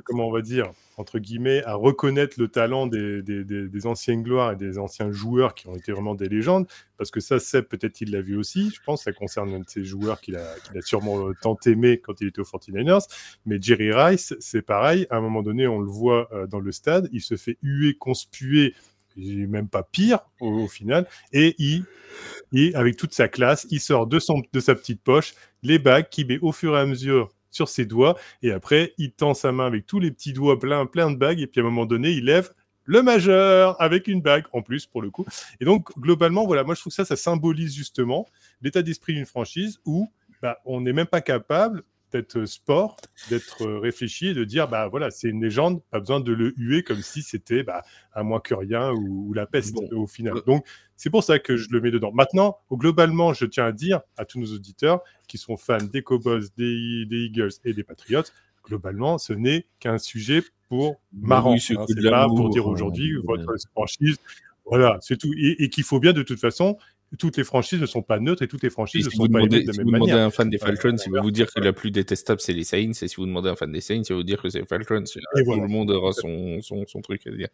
comment on va dire, entre guillemets, à reconnaître le talent des anciennes gloires et des anciens joueurs qui ont été vraiment des légendes, parce que ça, Seb, peut-être il l'a vu aussi, je pense, ça concerne un de ces joueurs qu'il a sûrement tant aimé quand il était aux 49ers, mais Jerry Rice, c'est pareil, à un moment donné, on le voit dans le stade, il se fait huer, conspuer, même pas pire au final, et avec toute sa classe, il sort de sa petite poche les bagues qu'il met au fur et à mesure sur ses doigts, et après, il tend sa main avec tous les petits doigts plein de bagues, et puis à un moment donné, il lève le majeur avec une bague en plus, pour le coup. Et donc, globalement, voilà, moi, je trouve que ça symbolise justement l'état d'esprit d'une franchise où on n'est même pas capable d'être sport, d'être réfléchi et de dire, bah voilà, c'est une légende, pas besoin de le huer comme si c'était un moins que rien ou la peste au final. Donc, c'est pour ça que je le mets dedans. Maintenant, globalement, je tiens à dire à tous nos auditeurs qui sont fans des Cowboys, des Eagles et des Patriots, globalement, ce n'est qu'un sujet pour marrant. Oui, c'est pas pour dire aujourd'hui votre franchise. Voilà, c'est tout. Et qu'il faut bien, de toute façon, toutes les franchises ne sont pas neutres et toutes les franchises ne sont pas aimées de la même manière. Si vous demandez à un fan des Falcons, il va vous dire que la plus détestable, c'est les Saints. Et si vous demandez à un fan des Saints, il va vous dire que c'est les Falcons. Tout le monde aura son truc à dire.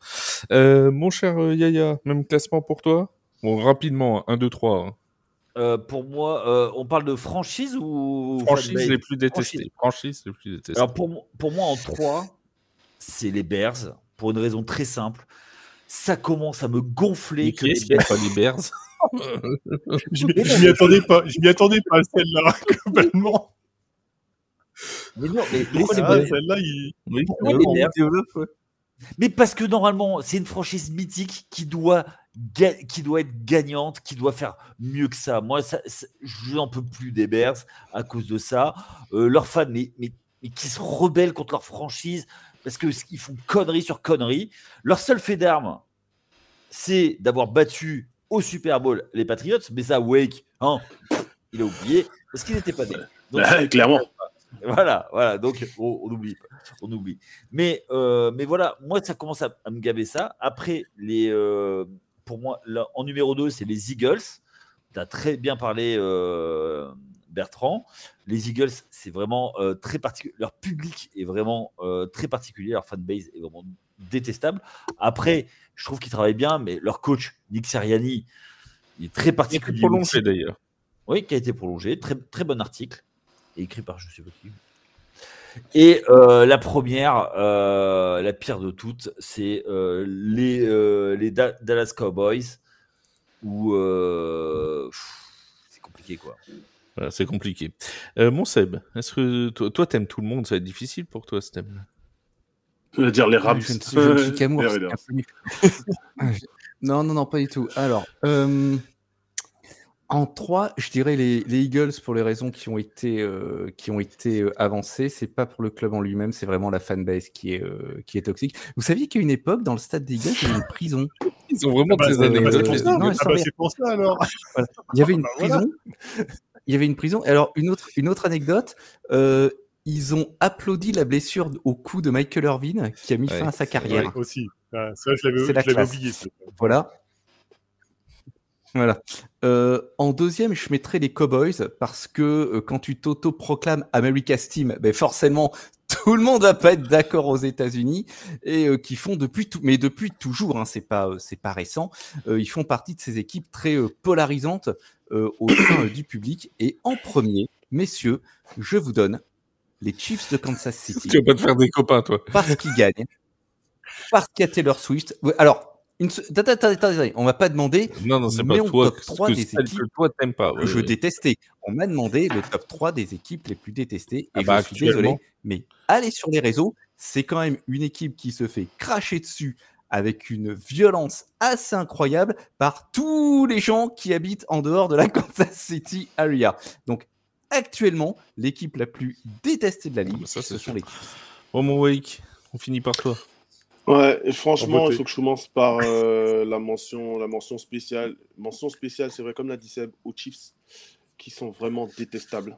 Mon cher Yaya, même classement pour toi? Bon, rapidement, 1, 2, 3. Pour moi, on parle de franchise ou franchise les plus détestées. Franchise les plus détestées. Alors pour moi, en 3, c'est les Bears, pour une raison très simple. Ça commence à me gonfler. Que les Bears, pas les Bears. Je m'y attendais pas à celle-là, globalement. Mais non, mais celle-là, mais parce que normalement, c'est une franchise mythique qui doit être gagnante, qui doit faire mieux que ça. Moi, je n'en peux plus des Bears à cause de ça. Leurs fans, mais qui se rebellent contre leur franchise parce qu'ils font conneries sur conneries. Leur seul fait d'armes, c'est d'avoir battu au Super Bowl les Patriots, mais ça, Wake, il a oublié parce qu'il n'était pas né. Donc, clairement. Voilà, donc on oublie. Mais voilà, moi ça commence à me gaver ça. Après, pour moi, là, en numéro 2, c'est les Eagles. Tu as très bien parlé, Bertrand. Les Eagles, c'est vraiment très particulier. Leur public est vraiment très particulier. Leur fanbase est vraiment détestable. Après, je trouve qu'ils travaillent bien, mais leur coach, Nick Sirianni, il est très particulier. Il a été prolongé d'ailleurs. Oui, qui a été prolongé. Très, très bon article. Écrit par je sais pas qui. Et la première, la pire de toutes, c'est les Dallas Cowboys, où c'est compliqué, quoi. Voilà, c'est compliqué. Mon Seb, est-ce que toi t'aimes tout le monde? Ça va être difficile pour toi, ce thème. Je veux dire les Rams. Je ne suis qu'amour. Non, pas du tout. Alors, en 3, je dirais les Eagles pour les raisons qui ont été avancées. C'est pas pour le club en lui-même, c'est vraiment la fanbase qui est toxique. Vous saviez qu'à une époque, dans le stade des Eagles, il y avait une prison. Ils ont vraiment des anecdotes. C'est pour ça alors. Voilà. Il y avait une prison. Il y avait une prison. Alors une autre anecdote. Ils ont applaudi la blessure au cou de Michael Irvin qui a mis fin à sa carrière. Ouais, aussi. Ça, je l'avais oublié. Voilà. En deuxième, je mettrais les Cowboys parce que quand tu t'auto-proclames America's Team, forcément, tout le monde va pas être d'accord aux États-Unis et qui font depuis toujours, c'est pas récent, ils font partie de ces équipes très polarisantes au sein du public. Et en premier, messieurs, je vous donne les Chiefs de Kansas City. Tu vas pas te faire des copains, toi. Parce qu'ils gagnent. Parce qu'il y a Taylor Swift. Alors, attendez, on m'a pas demandé. Non, c'est pas toi. Top 3 des équipes que toi t'aimes pas. Que je détestais. On m'a demandé le top 3 des équipes les plus détestées. Et je suis désolé, mais allez sur les réseaux, c'est quand même une équipe qui se fait cracher dessus avec une violence assez incroyable par tous les gens qui habitent en dehors de la Kansas City area. Donc, actuellement, l'équipe la plus détestée de la ligue, ce sont les Chiefs. Bon, mon Wake, on finit par toi. Ouais, et franchement, il faut que je commence par la mention spéciale. Mention spéciale, c'est vrai, comme l'a dit Seb, aux Chiefs, qui sont vraiment détestables.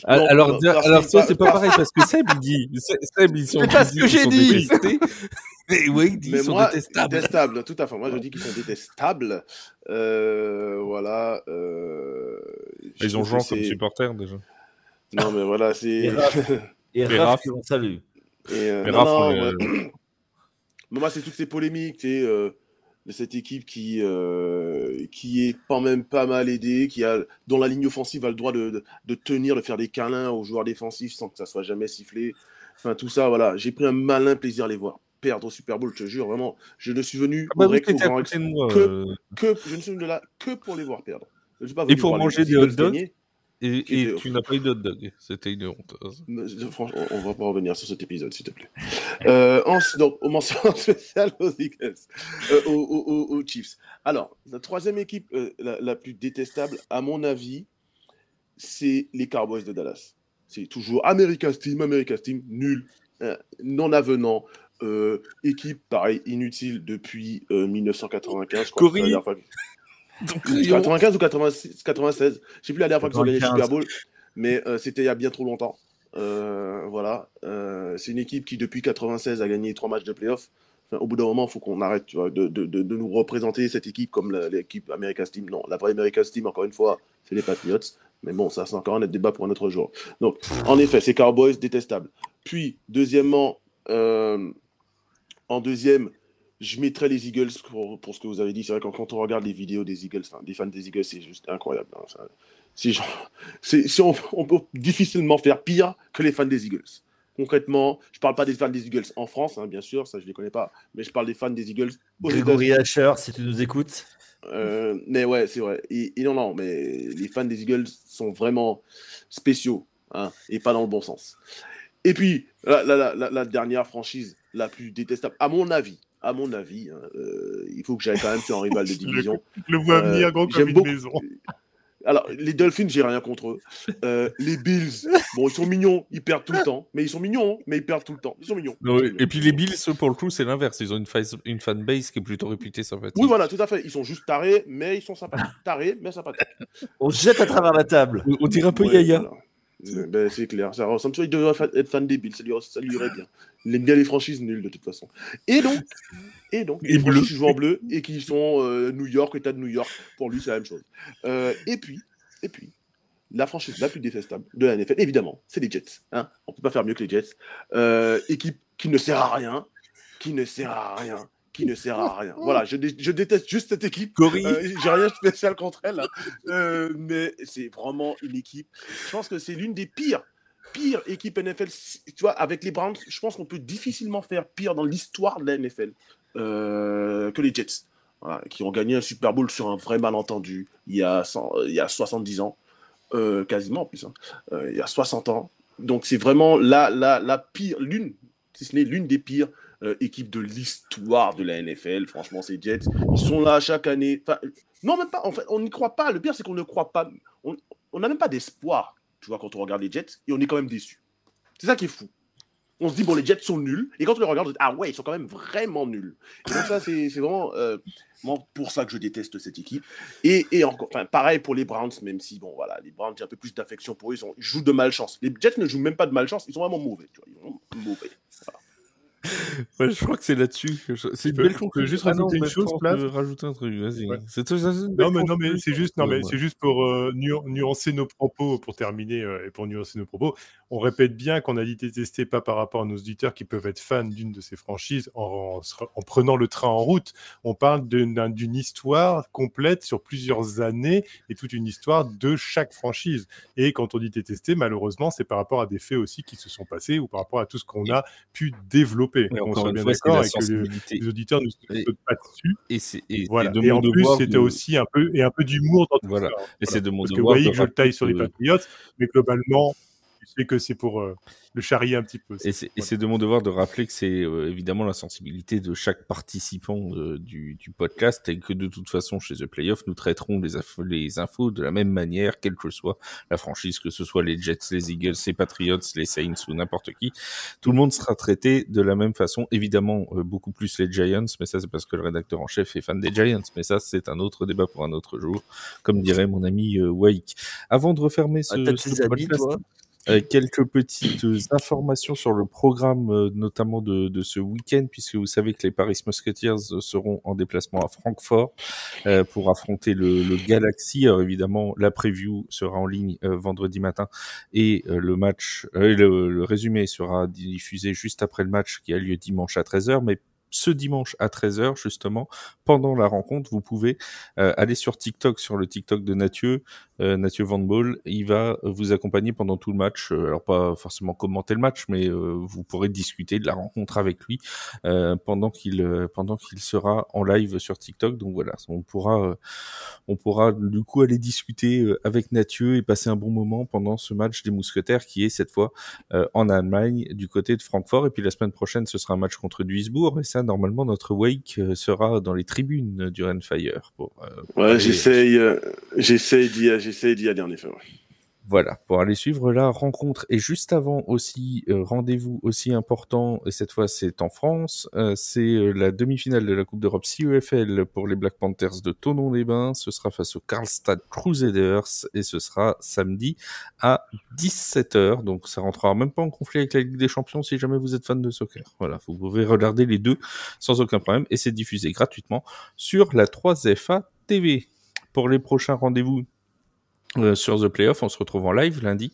Alors ça, c'est pas pareil, parce que Seb, il dit... C'est pas ce que j'ai dit. Et Wake dit qu'ils sont détestables. Détestables, tout à fait. Moi, je dis qu'ils sont détestables. Voilà. Ils ont joué comme supporters, déjà. Non, mais voilà, c'est... Et Raph, on salue. Moi, c'est toutes ces polémiques de cette équipe qui est quand même pas mal aidée, dont la ligne offensive a le droit de tenir, de faire des câlins aux joueurs défensifs sans que ça soit jamais sifflé. Enfin, tout ça, voilà. J'ai pris un malin plaisir à les voir perdre au Super Bowl, je te jure, vraiment. Je ne suis venu je ne suis venu là que pour les voir perdre. Et pour manger des hot dogs. Et tu n'as pas eu de hot dog. C'était une honte. Franchement, on va pas revenir sur cet épisode, s'il te plaît. Donc, aux mentions spéciales aux Eagles, aux Chiefs. Alors, la troisième équipe la plus détestable, à mon avis, c'est les Cowboys de Dallas. C'est toujours America's Team, nul, non avenant, équipe, pareil, inutile depuis 1995. Je crois que c'est la dernière fois. 95 ou 96, je sais plus la dernière fois qu'ils ont gagné le Super Bowl, mais c'était il y a bien trop longtemps. Voilà, c'est une équipe qui depuis 96 a gagné 3 matchs de playoff. Au bout d'un moment, il faut qu'on arrête, tu vois, de nous représenter cette équipe comme l'équipe America's Team. Non, la vraie America's Team, encore une fois, c'est les Patriots. Mais bon, ça, c'est encore un autre débat pour un autre jour. Donc, en effet, c'est Cowboys détestable. Puis, deuxièmement, en deuxième, je mettrais les Eagles pour ce que vous avez dit. C'est vrai que quand on regarde les vidéos des Eagles, des fans des Eagles, c'est juste incroyable. Hein. On peut difficilement faire pire que les fans des Eagles. Concrètement, je ne parle pas des fans des Eagles en France, hein, bien sûr, ça je ne les connais pas, mais je parle des fans des Eagles aux Grégory Hacher, si tu nous écoutes. Mais ouais, c'est vrai. Et non, mais les fans des Eagles sont vraiment spéciaux, hein, et pas dans le bon sens. Et puis, la dernière franchise la plus détestable, à mon avis, il faut que j'aille quand même sur un rival de division. Je le vois venir grand comme une maison. Alors, les Dolphins, j'ai rien contre eux. Les Bills, bon, ils sont mignons, ils perdent tout le temps. Mais ils sont mignons, mais ils perdent tout le temps. Ils sont mignons. Et puis les Bills, pour le coup, c'est l'inverse. Ils ont une fanbase qui est plutôt réputée sympathique. Oui, voilà, tout à fait. Ils sont juste tarés, mais ils sont sympathiques. Tarés, mais sympathiques. On se jette à travers la table. On dirait un peu Yaya. Voilà. Ben, c'est clair. Ça ressemble. Il devrait être fan des Bills. Ça lui irait bien. Il aime bien les franchises nulles, de toute façon. Et donc les franchises qui jouent en bleu et qui sont New York, État de New York. Pour lui, c'est la même chose. Et puis, la franchise la plus détestable de la NFL, évidemment, c'est les Jets. Hein, on ne peut pas faire mieux que les Jets. Équipe qui ne sert à rien. Voilà, je déteste juste cette équipe. J'ai rien de spécial contre elle. Mais c'est vraiment une équipe. Je pense que c'est l'une des pires équipes NFL. Tu vois, avec les Browns, je pense qu'on peut difficilement faire pire dans l'histoire de la NFL que les Jets. Voilà, qui ont gagné un Super Bowl sur un vrai malentendu il y a 70 ans, quasiment en plus, hein. Il y a 60 ans. Donc c'est vraiment la pire, si ce n'est l'une des pires équipes de l'histoire de la NFL. Franchement, ces Jets, ils sont là chaque année. Enfin, non, même pas. En fait, on n'y croit pas. Le pire, c'est qu'on ne croit pas. On n'a même pas d'espoir, tu vois, quand on regarde les Jets, et on est quand même déçu. C'est ça qui est fou. On se dit, bon, les Jets sont nuls. Et quand on les regarde, on se dit, ah ouais, ils sont quand même vraiment nuls. Et donc ça, c'est vraiment pour ça que je déteste cette équipe. Et encore, pareil pour les Browns, même si, bon, voilà, les Browns, j'ai un peu plus d'affection pour eux. Ils jouent de malchance. Les Jets ne jouent même pas de malchance. Ils sont vraiment mauvais. Tu vois, ils sont mauvais. Voilà. Ouais, je crois que c'est là-dessus. C'est une belle conclusion. Juste rajouter une chose, rajouter un truc. Vas-y. Ouais. Non, mais c'est juste pour nuancer nos propos, pour terminer et pour nuancer nos propos. On répète bien qu'on a dit détester pas par rapport à nos auditeurs qui peuvent être fans d'une de ces franchises en prenant le train en route. On parle d'une histoire complète sur plusieurs années et toute une histoire de chaque franchise. Et quand on dit détester, malheureusement, c'est par rapport à des faits aussi qui se sont passés ou par rapport à tout ce qu'on a pu développer. On soit bien d'accord et que les auditeurs ne se sautent pas dessus. Et en plus, c'était aussi un peu d'humour dans tout ça. Et c'est de mon Parce que vous devoir voyez que je taille sur les Patriots, mais globalement, tu sais que c'est pour le charrier un petit peu. Et c'est de mon devoir de rappeler que c'est évidemment la sensibilité de chaque participant du podcast et que de toute façon, chez The Playoff, nous traiterons les infos de la même manière, quelle que soit la franchise, que ce soit les Jets, les Eagles, les Patriots, les Saints ou n'importe qui. Tout le monde sera traité de la même façon. Évidemment, beaucoup plus les Giants, mais ça, c'est parce que le rédacteur en chef est fan des Giants. Mais ça, c'est un autre débat pour un autre jour, comme dirait mon ami Waik. Avant de refermer ce podcast... quelques petites informations sur le programme, notamment de ce week-end, puisque vous savez que les Paris Musketeers seront en déplacement à Francfort pour affronter le Galaxy. Alors évidemment, la preview sera en ligne vendredi matin et le match, le résumé sera diffusé juste après le match qui a lieu dimanche à 13h, mais ce dimanche à 13h, justement, pendant la rencontre, vous pouvez aller sur TikTok, sur le TikTok de Nathieu Van Ball. Il va vous accompagner pendant tout le match. Alors, pas forcément commenter le match, mais vous pourrez discuter de la rencontre avec lui pendant qu'il sera en live sur TikTok. Donc voilà, on pourra du coup aller discuter avec Nathieu et passer un bon moment pendant ce match des Mousquetaires qui est cette fois en Allemagne, du côté de Francfort. Et puis la semaine prochaine, ce sera un match contre Duisbourg. Et ça, normalement, notre Wake sera dans les tribunes du Renfire. Ouais, j'essaye d'y aller, en effet. Ouais. Voilà, pour aller suivre la rencontre. Et juste avant aussi, rendez-vous aussi important, et cette fois c'est en France, c'est la demi-finale de la Coupe d'Europe CEFL pour les Black Panthers de Thonon-les-Bains. Ce sera face aux Karlstad Crusaders et ce sera samedi à 17h. Donc ça rentrera même pas en conflit avec la Ligue des Champions si jamais vous êtes fan de soccer. Voilà, vous pouvez regarder les deux sans aucun problème et c'est diffusé gratuitement sur la 3FA TV. Pour les prochains rendez-vous sur The Playoff, on se retrouve en live lundi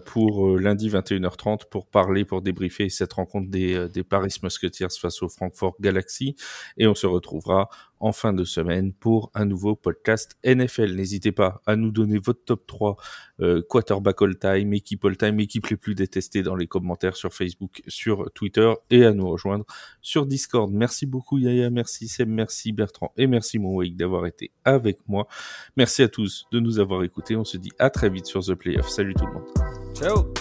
pour lundi 21h30 pour parler, pour débriefer cette rencontre des Paris Musketeers face au Francfort Galaxy et on se retrouvera en fin de semaine pour un nouveau podcast NFL. N'hésitez pas à nous donner votre top 3 quarterback all-time, équipe all-time, équipe les plus détestées dans les commentaires sur Facebook, sur Twitter et à nous rejoindre sur Discord. Merci beaucoup Yaya, merci Seb, merci Bertrand et merci Monwake d'avoir été avec moi. Merci à tous de nous avoir écoutés. On se dit à très vite sur The Playoff. Salut tout le monde. Ciao.